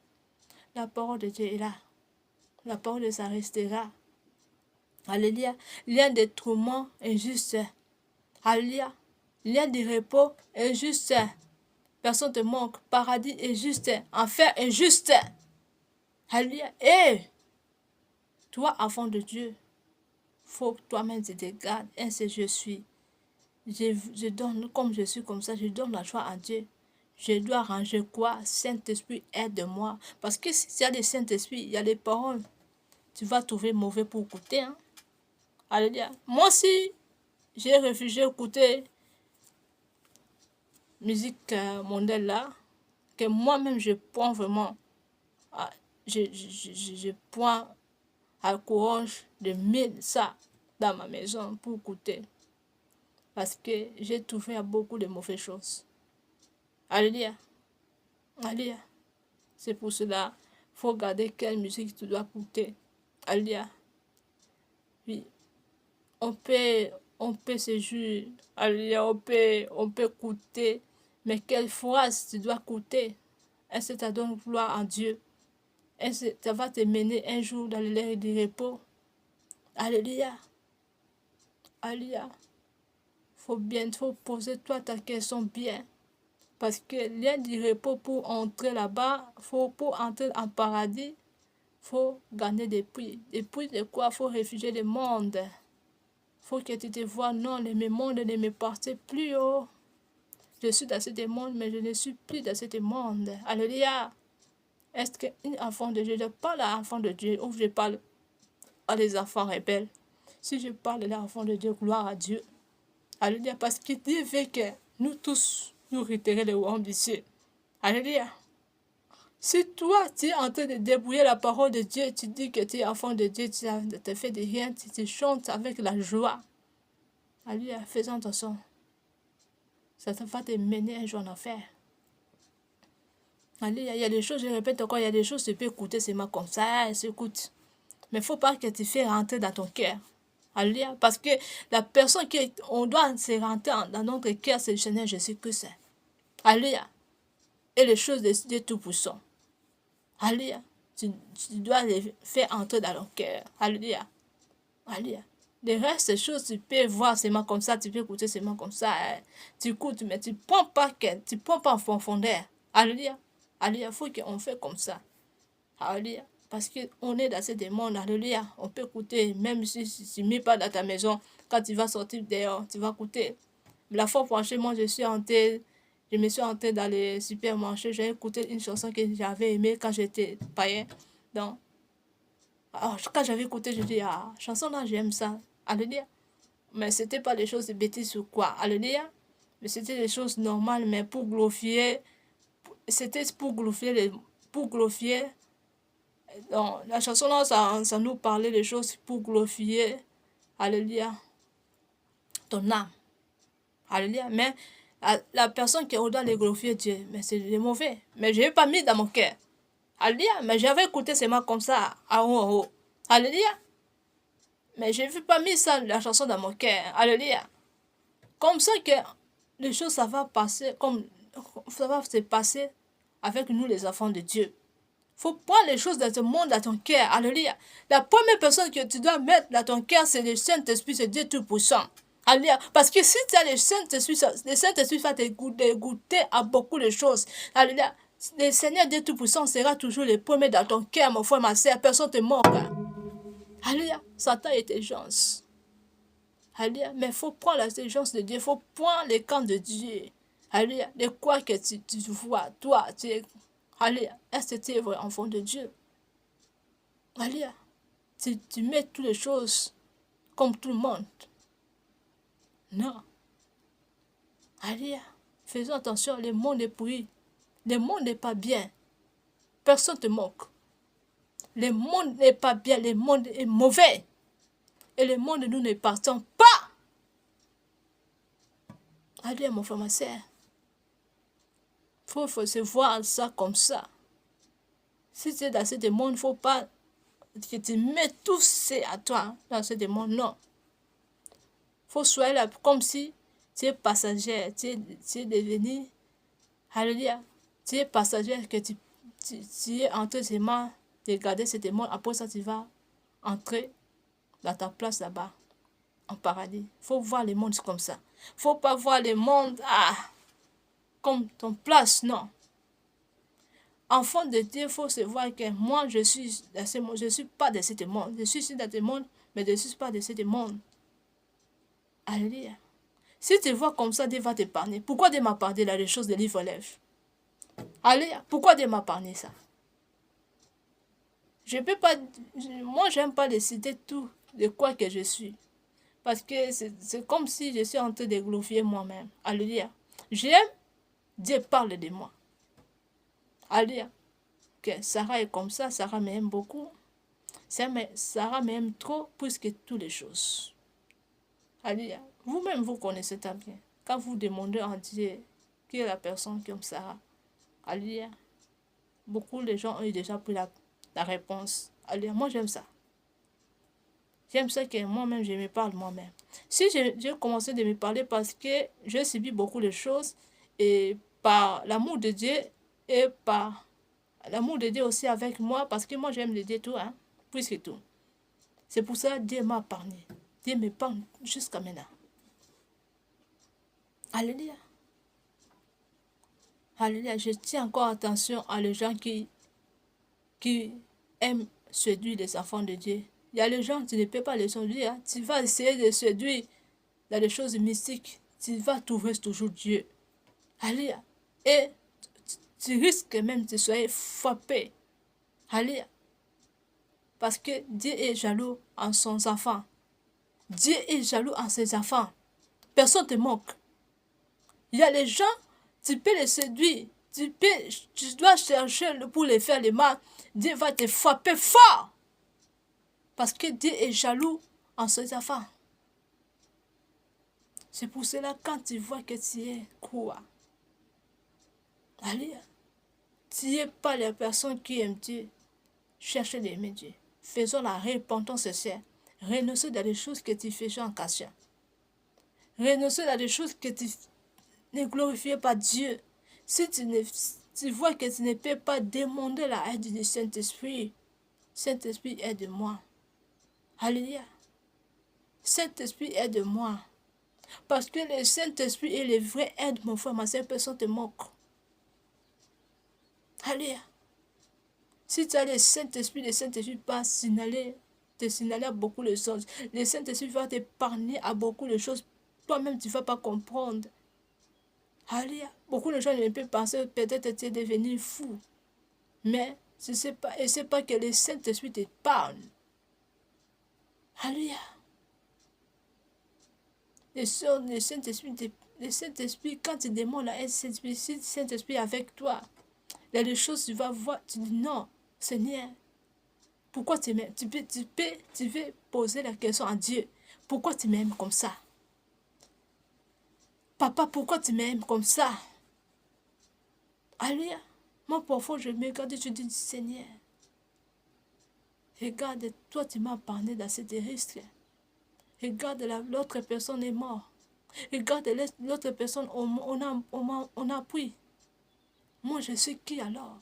La parole de Dieu est là. La parole de ça restera. Alléluia. Il y a des tourments injustes. Alléluia. Il y a des repos injustes. Personne ne te manque. Paradis injuste. Enfer injuste. Alléluia. Et toi, enfant de Dieu, faut que toi-même tu te gardes. Ainsi je suis. Je donne comme je suis comme ça. Je donne la joie à Dieu. Je dois ranger quoi? Saint-Esprit, aide-moi. Parce que s'il y a des Saint-Esprit, il y a des paroles. Tu vas trouver mauvais pour écouter. Hein? Alléluia. Moi aussi, j'ai refusé d'écouter musique mondiale là. Que moi-même, je prends vraiment. Je prends à courage de mettre ça dans ma maison pour écouter. Parce que j'ai trouvé beaucoup de mauvaises choses. Alléluia. Alléluia. C'est pour cela, il faut regarder quelle musique tu dois écouter. Alléluia. Oui. On peut se jouer. Alléluia. On peut écouter. Mais quelle phrase tu dois écouter? Est-ce que ça donne gloire à Dieu? Est-ce que ça va te mener un jour dans l'air du repos? Alléluia. Alléluia. Faut poser toi ta question bien. Parce que l'air du repos pour entrer là-bas, pour entrer en paradis, faut gagner des prix. Des prix de quoi? Faut réfugier le monde. Faut que tu te vois, non, le monde ne me porte plus haut. Je suis dans ce monde, mais je ne suis plus dans ce monde. Alléluia. Est-ce qu'un enfant de Dieu, je parle à l'enfant de Dieu ou je parle à des enfants rebelles? Si je parle à l'enfant de Dieu, gloire à Dieu. Alléluia. Parce que Dieu veut que nous tous, nous réitérer le royaume du ciel. Alléluia. Si toi, tu es en train de débrouiller la parole de Dieu, tu dis que tu es enfant de Dieu, tu te fais de rien, tu chantes avec la joie. Alléluia. Faisons attention. Ça va te mener un jour en enfer. Alléluia. Il y a des choses, je répète encore, il y a des choses que tu peux écouter seulement comme ça, écoute. Mais il ne faut pas que tu fasses rentrer dans ton cœur. Alléluia. Parce que la personne on doit se rentrer dans notre cœur, c'est le Seigneur Jésus-Christ. Alléluia. Et les choses de Dieu Tout-Puissant. Alléluia. Tu dois les faire entrer dans ton cœur. Alléluia. Alléluia. Les restes des choses, tu peux voir seulement comme ça, tu peux écouter seulement comme ça. Tu écoutes, mais tu ne prends pas en profondeur. Alléluia. Alléluia. Il faut qu'on fait comme ça. Alléluia. Parce qu'on est dans ce monde. Alléluia. On peut écouter, même si tu ne mets pas dans ta maison. Quand tu vas sortir dehors, tu vas écouter. La fois prochaine, moi, je me suis entrée dans les supermarchés. J'ai écouté une chanson que j'avais aimée quand j'étais païen. Donc, alors, quand j'avais écouté, je dis, ah, chanson là, j'aime ça. Alléluia. Mais c'était pas des choses de bêtises ou quoi. Alléluia. Mais c'était des choses normales, mais pour glorifier. C'était pour glorifier. Donc, la chanson là, ça nous parlait des choses pour glorifier. Alléluia. Ton âme. Alléluia. Mais la personne qui doit les glorifier Dieu, mais c'est le mauvais. Mais je n'ai pas mis dans mon cœur. Alléluia. Mais j'avais écouté seulement comme ça, en haut. Alléluia. Mais je n'ai pas mis ça, la chanson dans mon cœur. Alléluia. Comme ça que les choses, ça va passer, comme ça va se passer avec nous, les enfants de Dieu. Il faut prendre les choses dans ce monde, dans ton cœur. Alléluia. La première personne que tu dois mettre dans ton cœur, c'est le Saint-Esprit, c'est Dieu Tout-Puissant. Alléluia. Parce que si tu as le Saint-Esprit va te goûter à beaucoup de choses. Alléluia. Le Seigneur Dieu Tout-Puissant sera toujours le premier dans ton cœur, mon frère, ma soeur. Personne ne te manque. Alléluia. Satan est intelligence. Alléluia. Mais il faut prendre l'intelligence de Dieu. Il faut prendre le camp de Dieu. Alléluia. De quoi que tu vois, toi, tu es. Alléluia. Est-ce que tu es vrai enfant de Dieu? Alléluia. Tu mets toutes les choses comme tout le monde. Non. Alléluia. Faisons attention, le monde est pourri. Le monde n'est pas bien. Personne ne te manque. Le monde n'est pas bien, le monde est mauvais. Et le monde, nous ne partons pas. Alléluia, mon frère, ma soeur. Il faut se voir ça comme ça. Si tu es dans ce monde, il ne faut pas que tu mettes tout ça à toi dans ce monde. Non. Il faut soyez là comme si tu es passager. Tu es devenu. Alléluia. Tu es passager que tu es en train de regarder ce monde. Après ça, tu vas entrer dans ta place là-bas, en paradis. Il faut voir le monde comme ça. Il ne faut pas voir le monde comme ton place, non. Enfant de Dieu, il faut se voir que moi, je suis dans ce monde. Je ne suis pas de ce monde. Je suis dans ce monde, mais je ne suis pas de ce monde. Alléluia. Si tu vois comme ça, Dieu va te parler. Pourquoi Dieu m'a parlé là, les choses de livre-lèvres? Alléluia. Pourquoi Dieu m'a parlé ça? Je peux pas. Moi, j'aime pas décider tout de quoi que je suis. Parce que c'est comme si je suis en train de glorifier moi-même. Alléluia. J'aime, Dieu parle de moi. Alléluia. Que Sarah est comme ça, Sarah m'aime beaucoup. Sarah m'aime trop plus que toutes les choses. Alléluia. Vous-même, vous connaissez très bien. Quand vous demandez à Dieu qui est la personne comme Sarah. Alléluia. Beaucoup de gens ont déjà pris la réponse. Alléluia. Moi, j'aime ça. J'aime ça que moi-même, je me parle moi-même. Si j'ai commencé de me parler parce que j'ai subi beaucoup de choses et par l'amour de Dieu et par l'amour de Dieu aussi avec moi, parce que moi, j'aime le Dieu tout, plus que tout. C'est pour ça que Dieu m'a parlé. Dieu me parle jusqu'à maintenant. Alléluia. Alléluia. Je tiens encore attention à les gens qui aiment séduire les enfants de Dieu. Il y a les gens, tu ne peux pas les séduire. Tu vas essayer de séduire dans les choses mystiques. Tu vas trouver toujours Dieu. Alléluia. Et tu risques même de soyez frappé. Alléluia. Parce que Dieu est jaloux en son enfant. Dieu est jaloux en ses enfants. Personne ne te manque. Il y a les gens, tu peux les séduire. Tu dois chercher pour les faire le mal. Dieu va te frapper fort. Parce que Dieu est jaloux en ses enfants. C'est pour cela, quand tu vois que tu es quoi? Allez, tu n'es pas les personnes qui aiment Dieu. Cherchez d'aimer Dieu. Faisons la repentance sincère. Renoncer dans les choses que tu fais en cachant. Renoncer dans les choses que tu ne glorifies pas Dieu. Si tu vois que tu ne peux pas demander la aide du Saint-Esprit, Saint-Esprit, aide-moi. Alléluia. Saint-Esprit, aide-moi. Parce que le Saint-Esprit est le vrai aide, mon frère, ma soeur, personne te moque. Alléluia. Si tu as le Saint-Esprit va te signaler à beaucoup de choses. Le Saint-Esprit va t'épargner à beaucoup de choses. Toi-même, tu ne vas pas comprendre. Alléluia. Beaucoup de gens ne peuvent penser peut-être que tu es devenu fou. Mais ce n'est pas, et c'est pas que le Saint-Esprit t'épargne. Alléluia. Le Saint-Esprit, quand tu demandes à Saint-Esprit, si le Saint-Esprit est avec toi, il y a des choses que tu vas voir, tu dis non, Seigneur, pourquoi tu m'aimes? Tu veux poser la question à Dieu, pourquoi tu m'aimes comme ça? Papa, pourquoi tu m'aimes comme ça? Alléluia. Moi, parfois, je me regarde et je dis, Seigneur, regarde, toi, tu m'as parlé dans ce risque. Regarde, l'autre personne est morte. Regarde, l'autre personne, on a pris. Moi, je suis qui alors?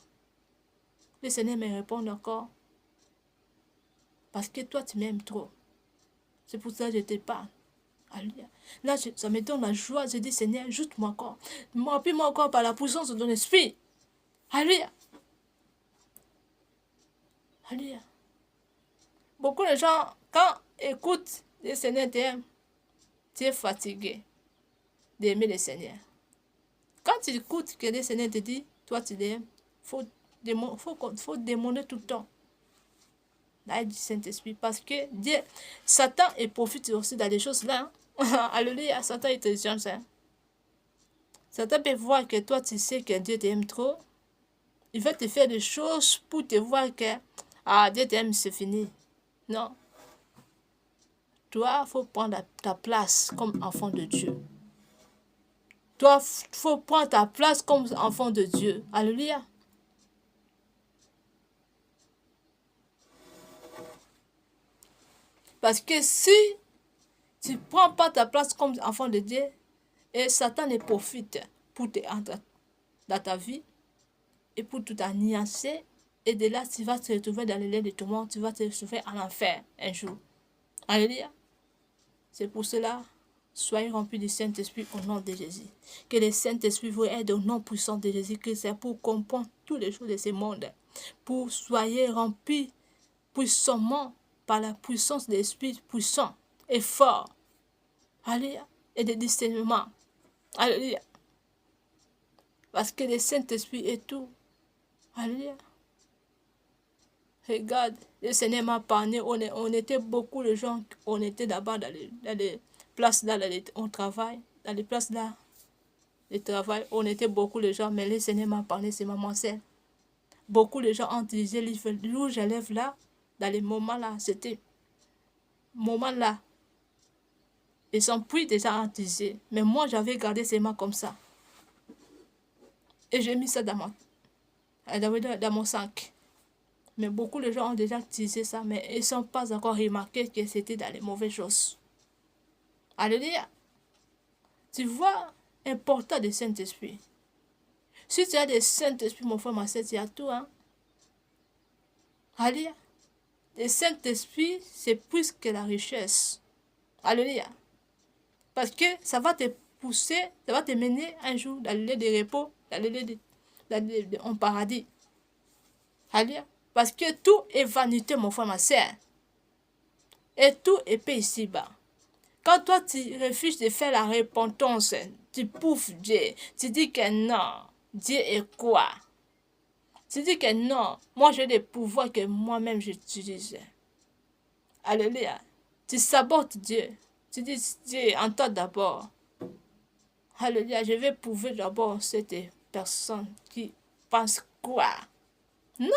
Le Seigneur me répond encore. Parce que toi, tu m'aimes trop. C'est pour ça que je te parle. Alléluia. Là, ça me donne la joie. Je dis, Seigneur, ajoute-moi encore. Appuie-moi encore par la puissance de ton esprit. Alléluia. Alléluia. Beaucoup de gens, quand écoutent le Seigneur t'aime, tu es fatigué d'aimer le Seigneur. Quand tu écoutes que le Seigneur te dit, toi tu l'aimes, faut demander tout le temps l'aide du Saint-Esprit. Parce que Dieu, Satan profite aussi dans les choses là. Alléluia, Satan est intelligent. Satan peut voir que toi tu sais que Dieu t'aime trop. Il va te faire des choses pour te voir que Dieu t'aime, c'est fini. Non. Toi, il faut prendre ta place comme enfant de Dieu. Toi, il faut prendre ta place comme enfant de Dieu. Alléluia. Parce que si tu ne prends pas ta place comme enfant de Dieu, et Satan ne profite pour te entrer dans ta vie et pour tout anéantir, et de là, tu vas te retrouver dans le lait de tourment, tu vas te retrouver en enfer un jour. Alléluia. C'est pour cela, soyez remplis du Saint-Esprit au nom de Jésus. Que le Saint-Esprit vous aide au nom puissant de Jésus, que c'est pour comprendre toutes les choses de ce monde. Pour soyez remplis puissamment par la puissance de l'Esprit puissant et fort. Alléluia. Et de discernement. Alléluia. Parce que le Saint-Esprit est tout. Alléluia. Regarde, le Seigneur m'a parlé, on était beaucoup de gens, on était là-bas dans les places là, on travaille, dans les places là, le travail, on était beaucoup de gens, mais le Seigneur m'a parlé, c'est maman seule. Beaucoup de gens ont utilisé le rouge à lèvres là, dans les moments là, c'était moment là. Ils sont plus déjà utilisés, mais moi j'avais gardé ces mains comme ça. Et j'ai mis ça dans mon sac. Mais beaucoup de gens ont déjà utilisé ça, mais ils ne sont pas encore remarqués que c'était dans les mauvaises choses. Alléluia. Tu vois, important du Saint-Esprit. Si tu as le Saint-Esprit, mon frère, ma soeur, tu as tout. Hein? Alléluia. Le Saint-Esprit, c'est plus que la richesse. Alléluia. Parce que ça va te pousser, ça va te mener un jour dans le lieu de repos, dans le lieu en paradis. Alléluia. Parce que tout est vanité, mon frère, ma soeur. Et tout est paix ici-bas. Quand toi, tu refuses de faire la repentance, tu poufes Dieu. Tu dis que non, Dieu est quoi? Tu dis que non, moi j'ai des pouvoirs que moi-même j'utilise. Alléluia. Tu sabotes Dieu. Tu dis, Dieu, en toi d'abord. Alléluia, je vais prouver d'abord cette personne qui pense quoi? Non.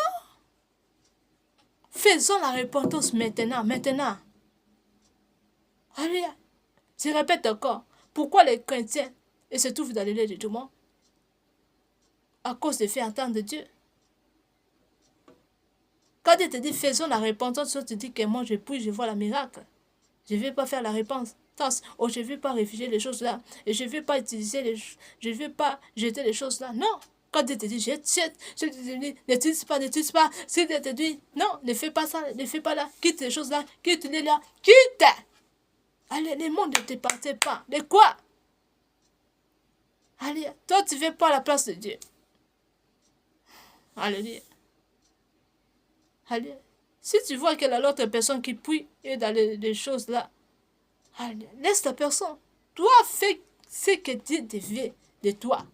Faisons la repentance maintenant. Alléluia. Je répète encore. Pourquoi les chrétiens se trouvent dans le lieu de tourment? À cause de faire entendre Dieu. Quand il te dit faisons la repentance, tu dis que moi je prie, je vois le miracle. Je ne vais pas faire la réponse. Oh, je ne vais pas réfugier les choses là. Et je ne vais pas utiliser je ne vais pas jeter les choses là. Non. Quand Dieu te dit, jette, je te dis, n'utilise pas. Si Dieu te dit, non, ne fais pas ça, ne fais pas là. Quitte les choses là, quitte les là, quitte. Allez, le monde ne t'appartient pas. De quoi? Allez, toi, tu ne fais pas la place de Dieu. Alléluia. Alléluia. Si tu vois que l'autre personne qui prie est dans les choses là, allez, laisse la personne. Toi, fais ce que Dieu te veut de toi.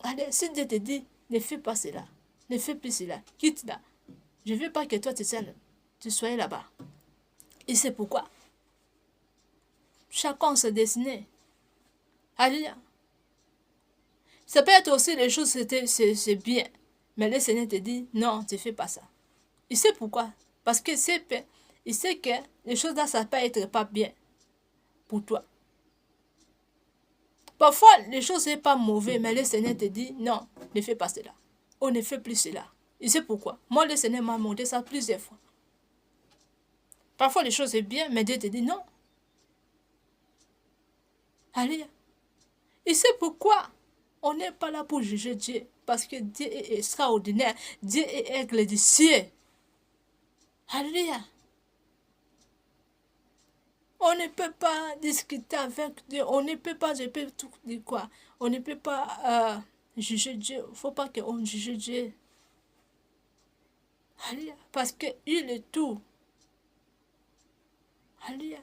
Allez, si Dieu te dit, ne fais pas cela, ne fais plus cela, quitte là. Je ne veux pas que toi tu sois là-bas. Et c'est pourquoi chacun se destine. Alléluia. Ça peut être aussi les choses, c'est bien. Mais le Seigneur te dit, non, tu ne fais pas ça. Il sait pourquoi. Parce que il sait que les choses là, ça peut être pas bien pour toi. Parfois, les choses ne sont pas mauvaises, mais le Seigneur te dit, non, ne fais pas cela. On ne fait plus cela. Il sait pourquoi. Moi, le Seigneur m'a montré ça plusieurs fois. Parfois, les choses sont bien, mais Dieu te dit, non. Allez. Il sait pourquoi. On n'est pas là pour juger Dieu. Parce que Dieu est extraordinaire. Dieu est aigle du ciel. Alléluia. On ne peut pas discuter avec Dieu. On ne peut pas, je peux tout dire quoi. On ne peut pas juger Dieu. Il ne faut pas qu'on juge Dieu. Alléluia. Parce qu'il est tout. Alléluia.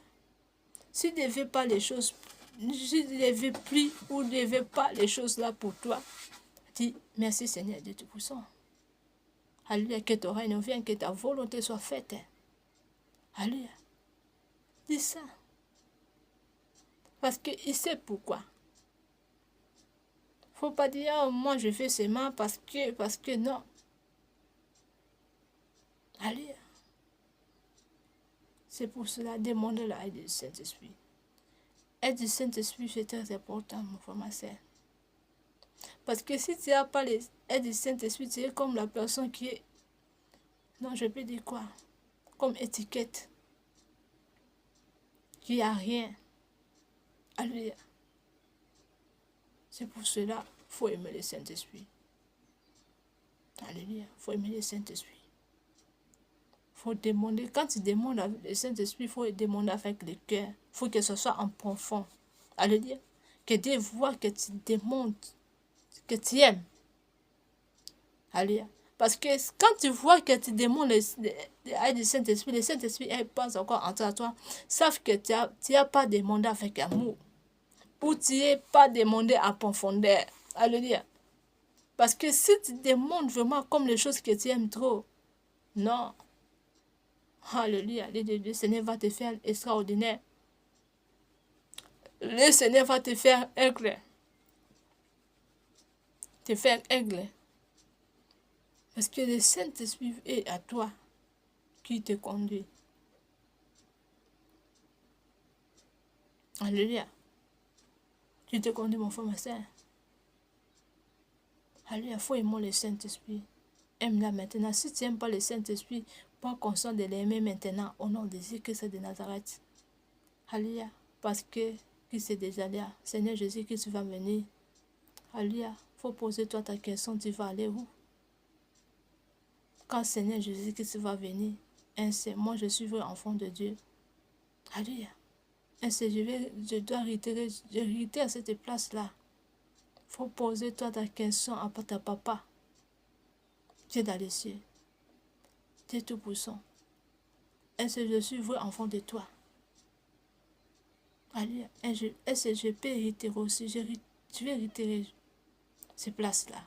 S'il ne veut pas les choses, s'il ne veut plus ou ne veut pas les choses là pour toi, dis merci Seigneur de Tout-Puissant. Alléluia. Que ton règne vienne, que ta volonté soit faite. Alléluia. Dis ça. Parce qu'il sait pourquoi. Il ne faut pas dire, oh, moi je fais seulement parce que non. Alléluia. C'est pour cela, demandez l'aide du Saint-Esprit. L'aide du Saint-Esprit, c'est très important, mon frère, ma soeur. Parce que si tu n'as pas l'aide du Saint-Esprit, tu es comme la personne qui est, non, je peux dire quoi, comme étiquette, qui n'a rien. Alléluia. C'est pour cela qu'il faut aimer le Saint-Esprit. Alléluia. Il faut aimer le Saint-Esprit. Il faut demander. Quand tu demandes le Saint-Esprit, il faut demander avec le cœur. Il faut que ce soit en profond. Alléluia. Que Dieu voit que tu demandes, que tu aimes. Alléluia. Parce que quand tu vois que tu demandes l'aide du Saint-Esprit, le Saint-Esprit n'est pas encore entré à toi, sauf que tu n'as pas demandé avec amour. Ou tu n'es pas demandé à profondeur. Alléluia. Parce que si tu demandes vraiment comme les choses que tu aimes trop, non. Alléluia. Le Seigneur va te faire extraordinaire. Le Seigneur va te faire aigle. Te faire aigle. Parce que le Saint-Esprit est à toi qui te conduit. Alléluia. Tu te conduis, mon frère, ma soeur. Alléluia, il faut aimer le Saint-Esprit. Aime-la maintenant. Si tu n'aimes pas le Saint-Esprit, prends conscience de l'aimer maintenant au nom de Jésus-Christ de Nazareth. Alléluia. Parce que Christ est déjà là. Seigneur Jésus, que tu vas venir. Alléluia. Il faut poser toi ta question. Tu vas aller où? Quand Seigneur Jésus, que tu vas venir. Ainsi, moi je suis vrai enfant de Dieu. Alléluia. Ainsi, je dois réitérer à cette place-là. Il faut poser toi ta question à ta papa. Dieu dans les cieux. Dieu tout-puissant. Ainsi, je suis vrai enfant de toi. Alléluia. Est-ce que je peux réitérer aussi? Je vais réitérer ces places-là.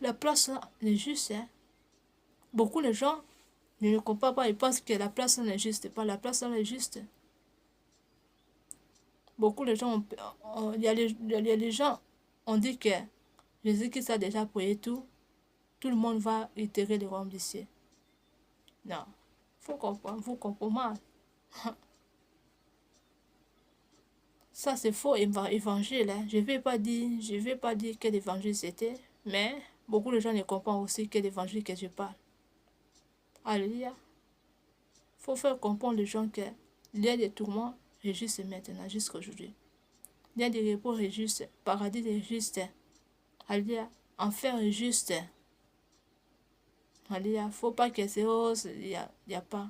La place là est juste. Hein? Beaucoup de gens ne comprennent pas. Ils pensent que la place là n'est juste pas. La place là est juste. Beaucoup de gens, il y a les gens, on dit que Jésus-Christ a déjà prié tout. Tout le monde va itérer le royaume du ciel. Non. Il faut comprendre. Vous comprenez. Ça, c'est faux évangile. Hein. Je ne vais pas dire quel évangile c'était, mais beaucoup de gens ne comprennent aussi quel évangile que je parle. Alléluia. Il faut faire comprendre les gens que l'heure des tourments régisse maintenant, jusqu'à aujourd'hui. L'heure des repos régisse, paradis régisse, alléluia, enfer régisse. Alléluia, faut pas que c'est rose, il y a pas.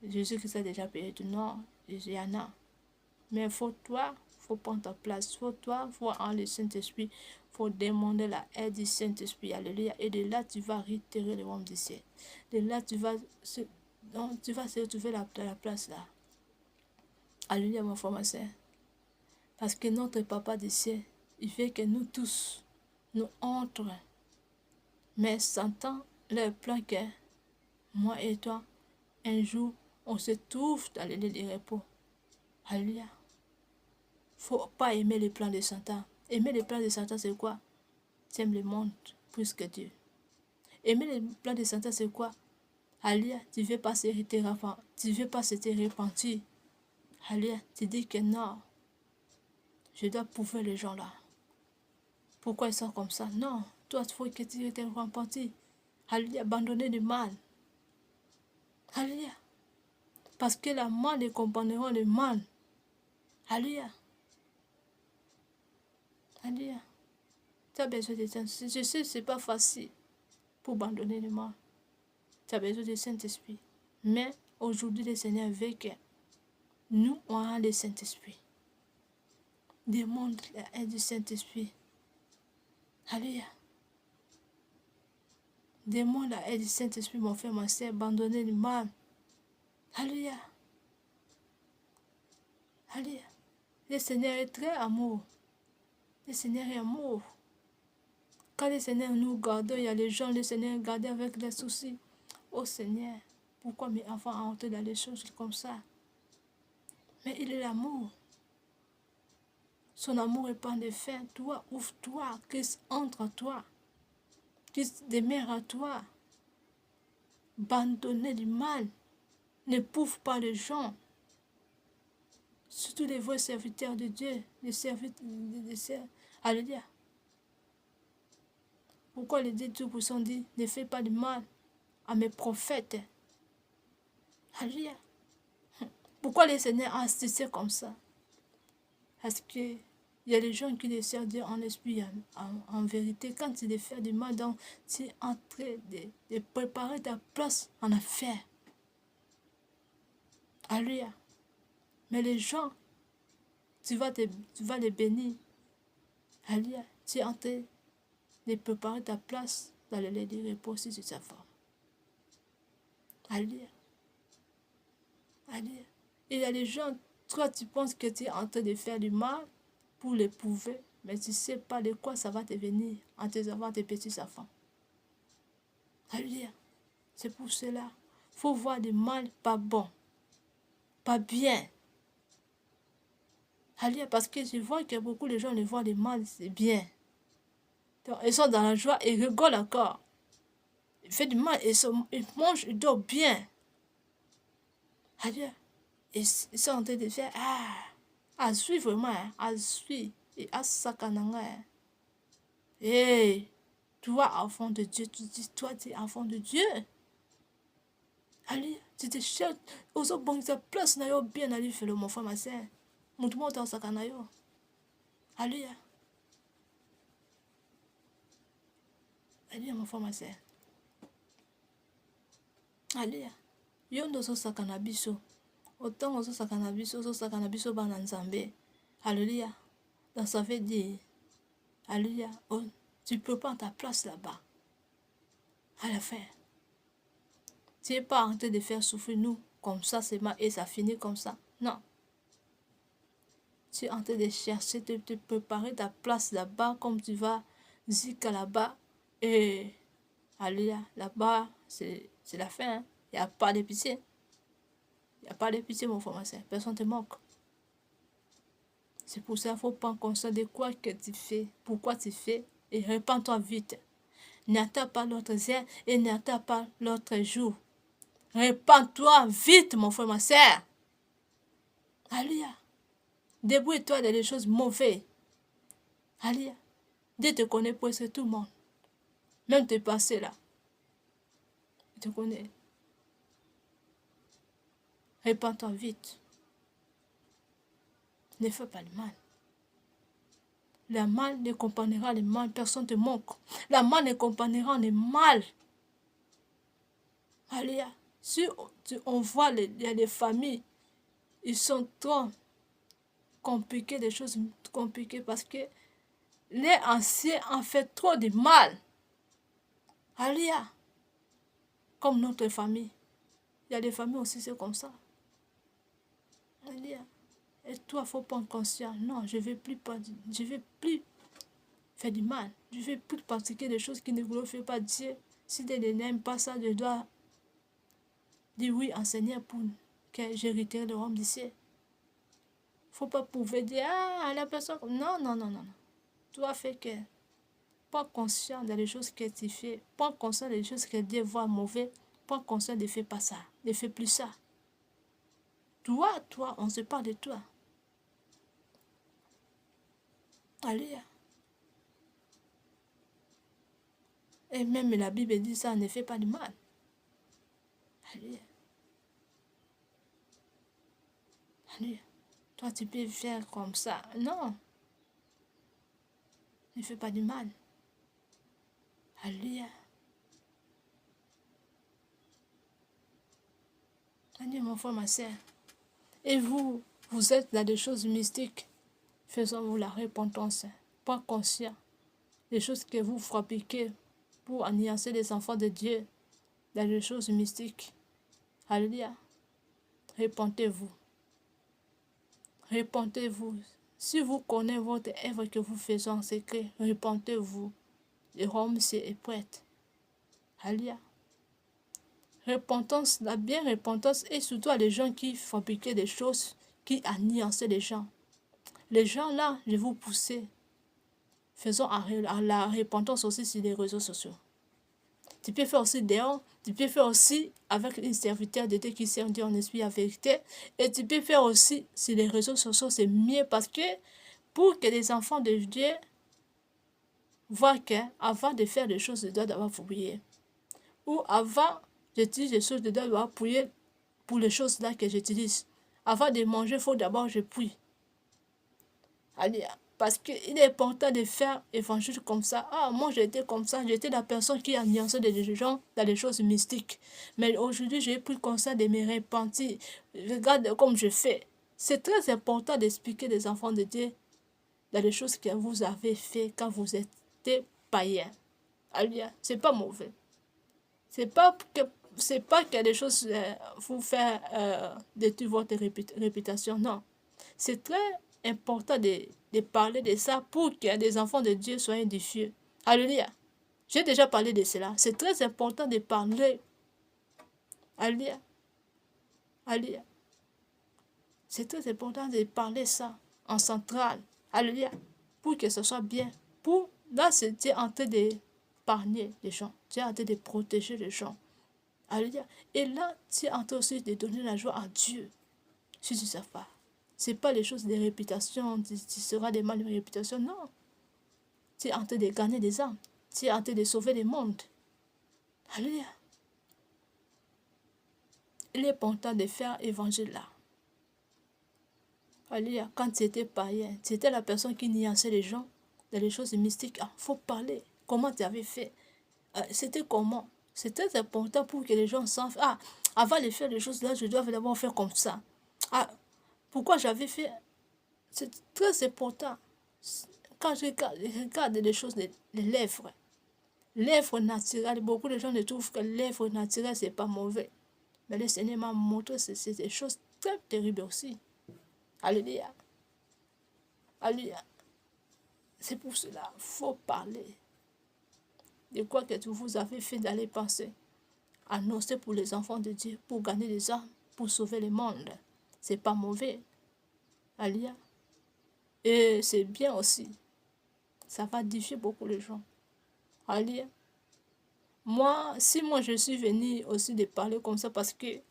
Jésus-Christ a déjà payé tout, non, il y en a. Mais faut prendre ta place. Faut en le Saint-Esprit. Faut demander la aide du Saint-Esprit. Alléluia. Et de là, tu vas réitérer le royaume du ciel. De là, tu vas se retrouver la place là. Alléluia, mon frère, ma soeur. Parce que notre Papa du ciel, il fait que nous tous, nous entrons. Mais Satan, le plan que moi et toi, un jour, on se trouve dans le lieu de repos. Alléluia. Faut pas aimer les plans de Satan. Aimer les plans de Satan, c'est quoi? Tu aimes le monde plus que Dieu. Aimer les plans de Satan, c'est quoi? Alléluia, tu ne veux pas se repentir. Alléluia, tu dis que non, je dois prouver les gens là. Pourquoi ils sont comme ça? Non, toi, il faut que tu te repentir. Alléluia, abandonner le mal. Alléluia. Parce que la mal, ils comprendront le mal. Alléluia. Alléluia. Tu as besoin de Saint-Esprit. Je sais que ce n'est pas facile pour abandonner le mal. Tu as besoin du Saint-Esprit. Mais aujourd'hui, le Seigneur veut que nous, on a le Saint-Esprit. Demande la aide du Saint-Esprit. Alléluia. Demande la aide du Saint-Esprit, mon frère, ma soeur, abandonner le mal. Alléluia. Alléluia. Le Seigneur est très amour. Le Seigneur est amour. Quand le Seigneur nous garde, il y a les gens, le Seigneur garde avec les soucis. Oh Seigneur, pourquoi mes enfants entrent dans les choses comme ça? Mais il est l'amour. Son amour est pas de fin. Toi, ouvre-toi, Christ entre à toi. Christ demeure à toi. Abandonnez du mal. Ne prouve pas les gens. Surtout les vrais serviteurs de Dieu. Les serviteurs de Dieu. Alléluia. Pourquoi les 10% dit ne fais pas du mal à mes prophètes? Alléluia. Pourquoi le Seigneur a insisté comme ça? Parce que il y a des gens qui les servent Dieu en esprit, en vérité. Quand tu les fais du mal, donc tu es en train de préparer ta place en affaire. Alléluia. Mais les gens, tu vas les bénir. Alléluia. Tu es en train de préparer ta place dans le lieu de repos si tu t'affirmes. Alléluia. Alléluia. Il y a des gens, toi tu penses que tu es en train de faire du mal pour les prouver, mais tu ne sais pas de quoi ça va te venir en tes avant tes petits enfants. Alléluia. C'est pour cela. Il faut voir du mal pas bon, pas bien. Alléluia. Parce que je vois que beaucoup de gens les voient le mal, c'est bien. Donc, ils sont dans la joie et rigolent encore. Ils font du mal, ils mangent, ils dorment bien. Alléluia. Ils sont en train de faire, à suivre vraiment, à suivre, et à sakananga. Hey, toi, enfant de Dieu, tu dis, toi, tu es enfant de Dieu. Allez, tu te cherches, aux autres banques, ta place, na yo bien, allez, fais-le, mon frère, ma soeur. Montre-moi dans sakana yo. Allez, allez, mon frère, ma soeur. Allez, yo ndo so sakana biso. Autant on so sakana biso bana nzambe. Alléluia. Donc ça veut dire, alléluia, oh, tu peux prendre ta place là-bas. À la fin. Tu n'es pas en train de faire souffrir nous comme ça, c'est mal et ça finit comme ça. Non. Tu es en train de chercher, de te préparer ta place là-bas, comme tu vas zika là-bas. Et alléluia, là-bas, c'est la fin. Hein. Il n'y a pas de pitié. Il n'y a pas de pitié, mon frère, ma soeur. Personne ne te moque. C'est pour ça qu'il faut prendre conscience de quoi que tu fais, pourquoi tu fais, et répands-toi vite. N'attends pas l'autre heure et n'attends pas l'autre jour. Répands-toi vite, mon frère, ma soeur. Alléluia. Débrouille-toi des choses mauvaises. Alléluia. Dieu te connaît presque tout le monde. Même tes passés là. Il te connaît. Répands-toi vite. Ne fais pas le mal. Le mal ne accompagnera le mal, personne ne te manque. Le mal ne accompagnera le mal. Alléluia. Si on voit les familles, ils sont trop compliqués, des choses compliquées parce que les anciens ont fait trop de mal. Alléluia. Comme notre famille. Il y a des familles aussi, c'est comme ça. Alléluia. Et toi, il faut prendre conscience. Non, je ne vais plus faire du mal. Je ne vais plus pratiquer des choses qui ne glorifient pas Dieu. Si Dieu n'aime pas ça, je dois dire oui en Seigneur pour que j'hériterai le royaume du ciel. Il ne faut pas pouvoir dire, ah, la personne... Non, non, non, non. Toi, fais que... Prends conscience des choses que tu fais. Prends conscience des choses que Dieu voit mauvais. Prends conscience de ne faire pas ça. Ne fais plus ça. Toi, on se parle de toi. Alléluia. Et même la Bible dit ça, ne fait pas de mal. Alléluia. Alléluia. Toi, tu peux faire comme ça. Non. Ne fais pas du mal. Alléluia. Alléluia, mon frère, ma soeur. Et vous êtes dans des choses mystiques. Faisons-vous la repentance. Pas conscient des choses que vous fabriquez pour anéantir les enfants de Dieu dans des choses mystiques. Alléluia. Repentez-vous. Repentez-vous. Si vous connaissez votre œuvre que vous faites en secret, repentez-vous. Le royaume est prêt. Alléluia. Repentance, la bien repentance, et surtout à les gens qui fabriquaient des choses, qui anéançaient les gens. Les gens là, je vais vous pousser. Faisons à la repentance aussi sur les réseaux sociaux. Tu peux faire aussi dehors, tu peux faire aussi avec une serviteur de Dieu qui sert Dieu en esprit et en vérité. Et tu peux faire aussi sur les réseaux sociaux, c'est mieux parce que pour que les enfants de Dieu voient qu'avant de faire des choses, ils doivent d'abord prier. Ou avant j'utilise les choses, je dois d'abord prier pour les choses là que j'utilise. Avant de manger, il faut d'abord que je prie. Allez, parce qu'il est important de faire évangile comme ça. Ah, moi j'étais comme ça, j'étais la personne qui a nuancé des gens dans les choses mystiques. Mais aujourd'hui, j'ai pris conscience de me repentir. Regarde comme je fais. C'est très important d'expliquer aux enfants de Dieu dans les choses que vous avez fait quand vous étiez païen. Allez, c'est pas mauvais. C'est pas que les choses vous faire détruire votre réputation, non. C'est très important de parler de ça pour que les enfants de Dieu soient édifiés. Alléluia. J'ai déjà parlé de cela. C'est très important de parler. Alléluia. Alléluia. C'est très important de parler ça en centrale. Alléluia. Pour que ce soit bien. Là, c'est en train d'épargner les gens. Tu es en train de protéger les gens. Alléluia. Et là, tu es en train aussi de donner la joie à Dieu. Si tu ne sais pas. Ce n'est pas les choses de réputation, tu seras des mal de réputation, non. Tu es en train de gagner des âmes. Tu es en train de sauver le monde. Alléluia. Il est important de faire évangile là. Alléluia. Quand tu étais païen, tu étais la personne qui nuançait les gens dans les choses mystiques. Il faut parler. Comment tu avais fait? C'était comment? C'est très important pour que les gens savent. Ah, avant de faire les choses là, je dois d'abord faire comme ça. Ah, pourquoi j'avais fait? C'est très important. Quand je regarde les choses, les lèvres, lèvres naturelles, beaucoup de gens ne trouvent que lèvres naturelles, c'est pas mauvais. Mais le Seigneur m'a montré que c'est des choses très terribles aussi. Alléluia. Alléluia. C'est pour cela qu'il faut parler de quoi que vous avez fait dans les pensées. Annoncer pour les enfants de Dieu, pour gagner des âmes, pour sauver le monde. C'est pas mauvais. Alléluia. Et c'est bien aussi. Ça va édifier beaucoup de gens. Alléluia. Si moi je suis venue aussi de parler comme ça parce que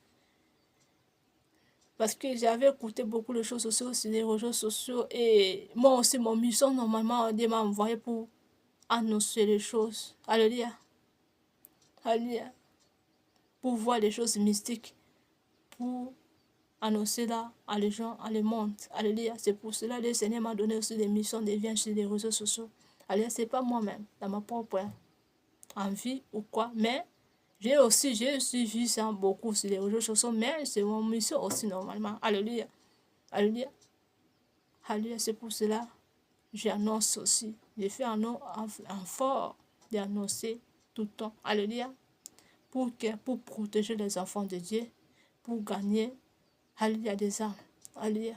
j'avais écouté beaucoup de choses aussi sur les réseaux sociaux et moi aussi mon mission normalement Dieu m'a envoyé pour annoncer les choses. Alléluia. Alléluia. Pour voir les choses mystiques, pour annoncer là à les gens, à les monde. Alléluia. C'est pour cela que le Seigneur m'a donné aussi des missions de vie sur les réseaux sociaux. Alléluia, c'est pas moi-même, dans ma propre envie ou quoi, mais j'ai aussi vu ça beaucoup sur les réseaux sociaux, mais c'est mon mission aussi normalement. Alléluia. Alléluia. Alléluia, c'est pour cela que j'annonce aussi. J'ai fait un nom fort d'annoncer tout le temps. Alléluia. Pour protéger les enfants de Dieu, pour gagner, alléluia, des âmes. Alléluia.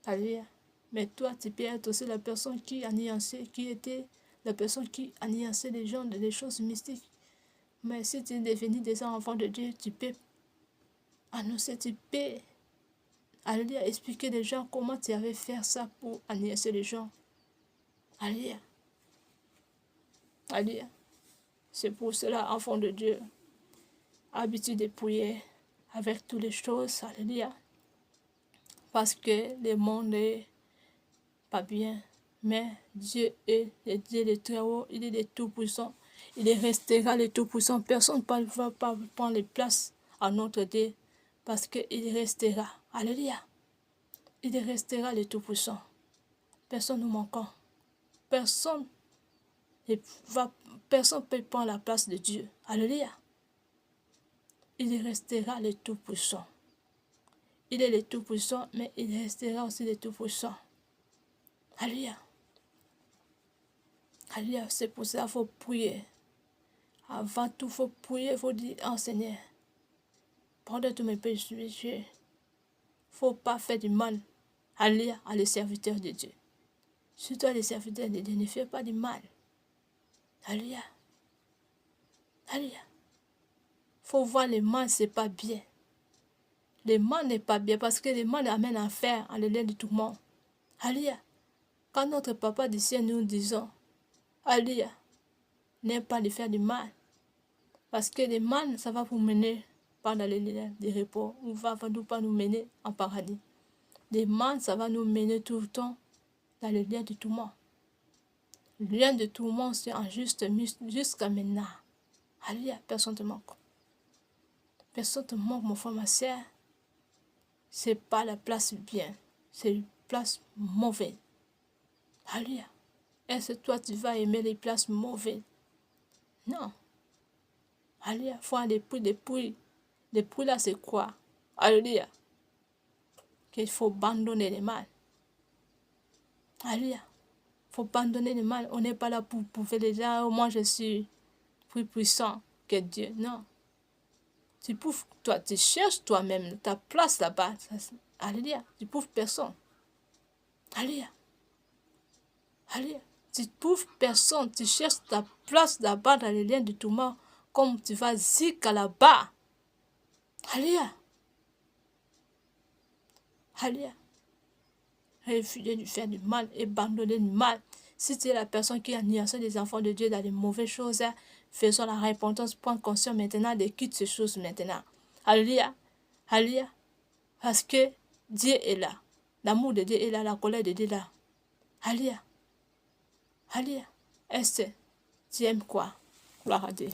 Alléluia. Mais toi, tu peux être aussi la personne qui était la personne qui anéançait les gens des choses mystiques. Mais si tu es devenu des enfants de Dieu, tu peux annoncer, tu peux, alléluia, expliquer aux gens comment tu avais fait ça pour anéancer les gens. Alléluia. Alléluia. C'est pour cela, enfant de Dieu, habitude de prier avec toutes les choses. Alléluia. Parce que le monde n'est pas bien. Mais Dieu est le Dieu de très haut, il est le Tout-Puissant. Il restera le Tout-Puissant. Personne ne va pas prendre les places à notre Dieu. Parce qu'il restera. Alléluia. Il restera le Tout-Puissant. Personne ne nous manquant. Personne ne peut prendre la place de Dieu. Alléluia. Il restera le Tout-Puissant. Il est le Tout-Puissant, mais il restera aussi le Tout-Puissant. Alléluia. Alléluia. C'est pour ça qu'il faut prier. Avant tout, il faut prier, il faut dire, oh Seigneur, pardonne tous mes péchés. Il ne faut pas faire du mal. Alléluia, à les serviteurs de Dieu. Surtout les serviteurs de Dieu, ne fais pas du mal. Alléluia. Alléluia. Il faut voir le mal, ce n'est pas bien. Le mal n'est pas bien parce que le mal amène à faire, à l'élève de tout le monde. Alléluia. Quand notre papa du ciel nous disons, Alléluia, n'aime pas de faire du mal. Parce que le mal, ça va vous mener par dans les liens de repos, ou va pas nous mener en paradis. Le mal, ça va nous mener tout le temps dans le lien de tout le monde. Le lien de tout le monde, c'est en juste jusqu'à maintenant. Alléluia, personne ne te manque. Personne ne te manque, mon frère, ma soeur. C'est pas la place bien, c'est une place mauvaise. Alléluia. Est-ce que toi, tu vas aimer les places mauvaises? Non. Alléluia. Il faut un dépouille. Dépouille là, c'est quoi? Alléluia. Qu'il faut abandonner le mal. Alléluia. Il faut abandonner le mal. On n'est pas là pour faire les gens. Oh, moi, je suis plus puissant que Dieu. Non. Tu prouves, toi, tu cherches toi-même ta place là-bas. Alléluia. Tu prouves personne. Alléluia. Alléluia. Tu prouves personne. Tu cherches ta place là-bas dans les liens de tout le monde. Comme tu vas zika là-bas. Alléluia. Alléluia. Refuser de faire du mal, abandonner le mal. Si tu es la personne qui a nuancé les enfants de Dieu dans les mauvaises choses, faisons la repentance, prendre conscience maintenant de quitter ces choses maintenant. Alléluia. Alléluia. Parce que Dieu est là. L'amour de Dieu est là, la colère de Dieu est là. Alléluia. Alléluia. Est-ce que tu aimes quoi? Gloire à Dieu.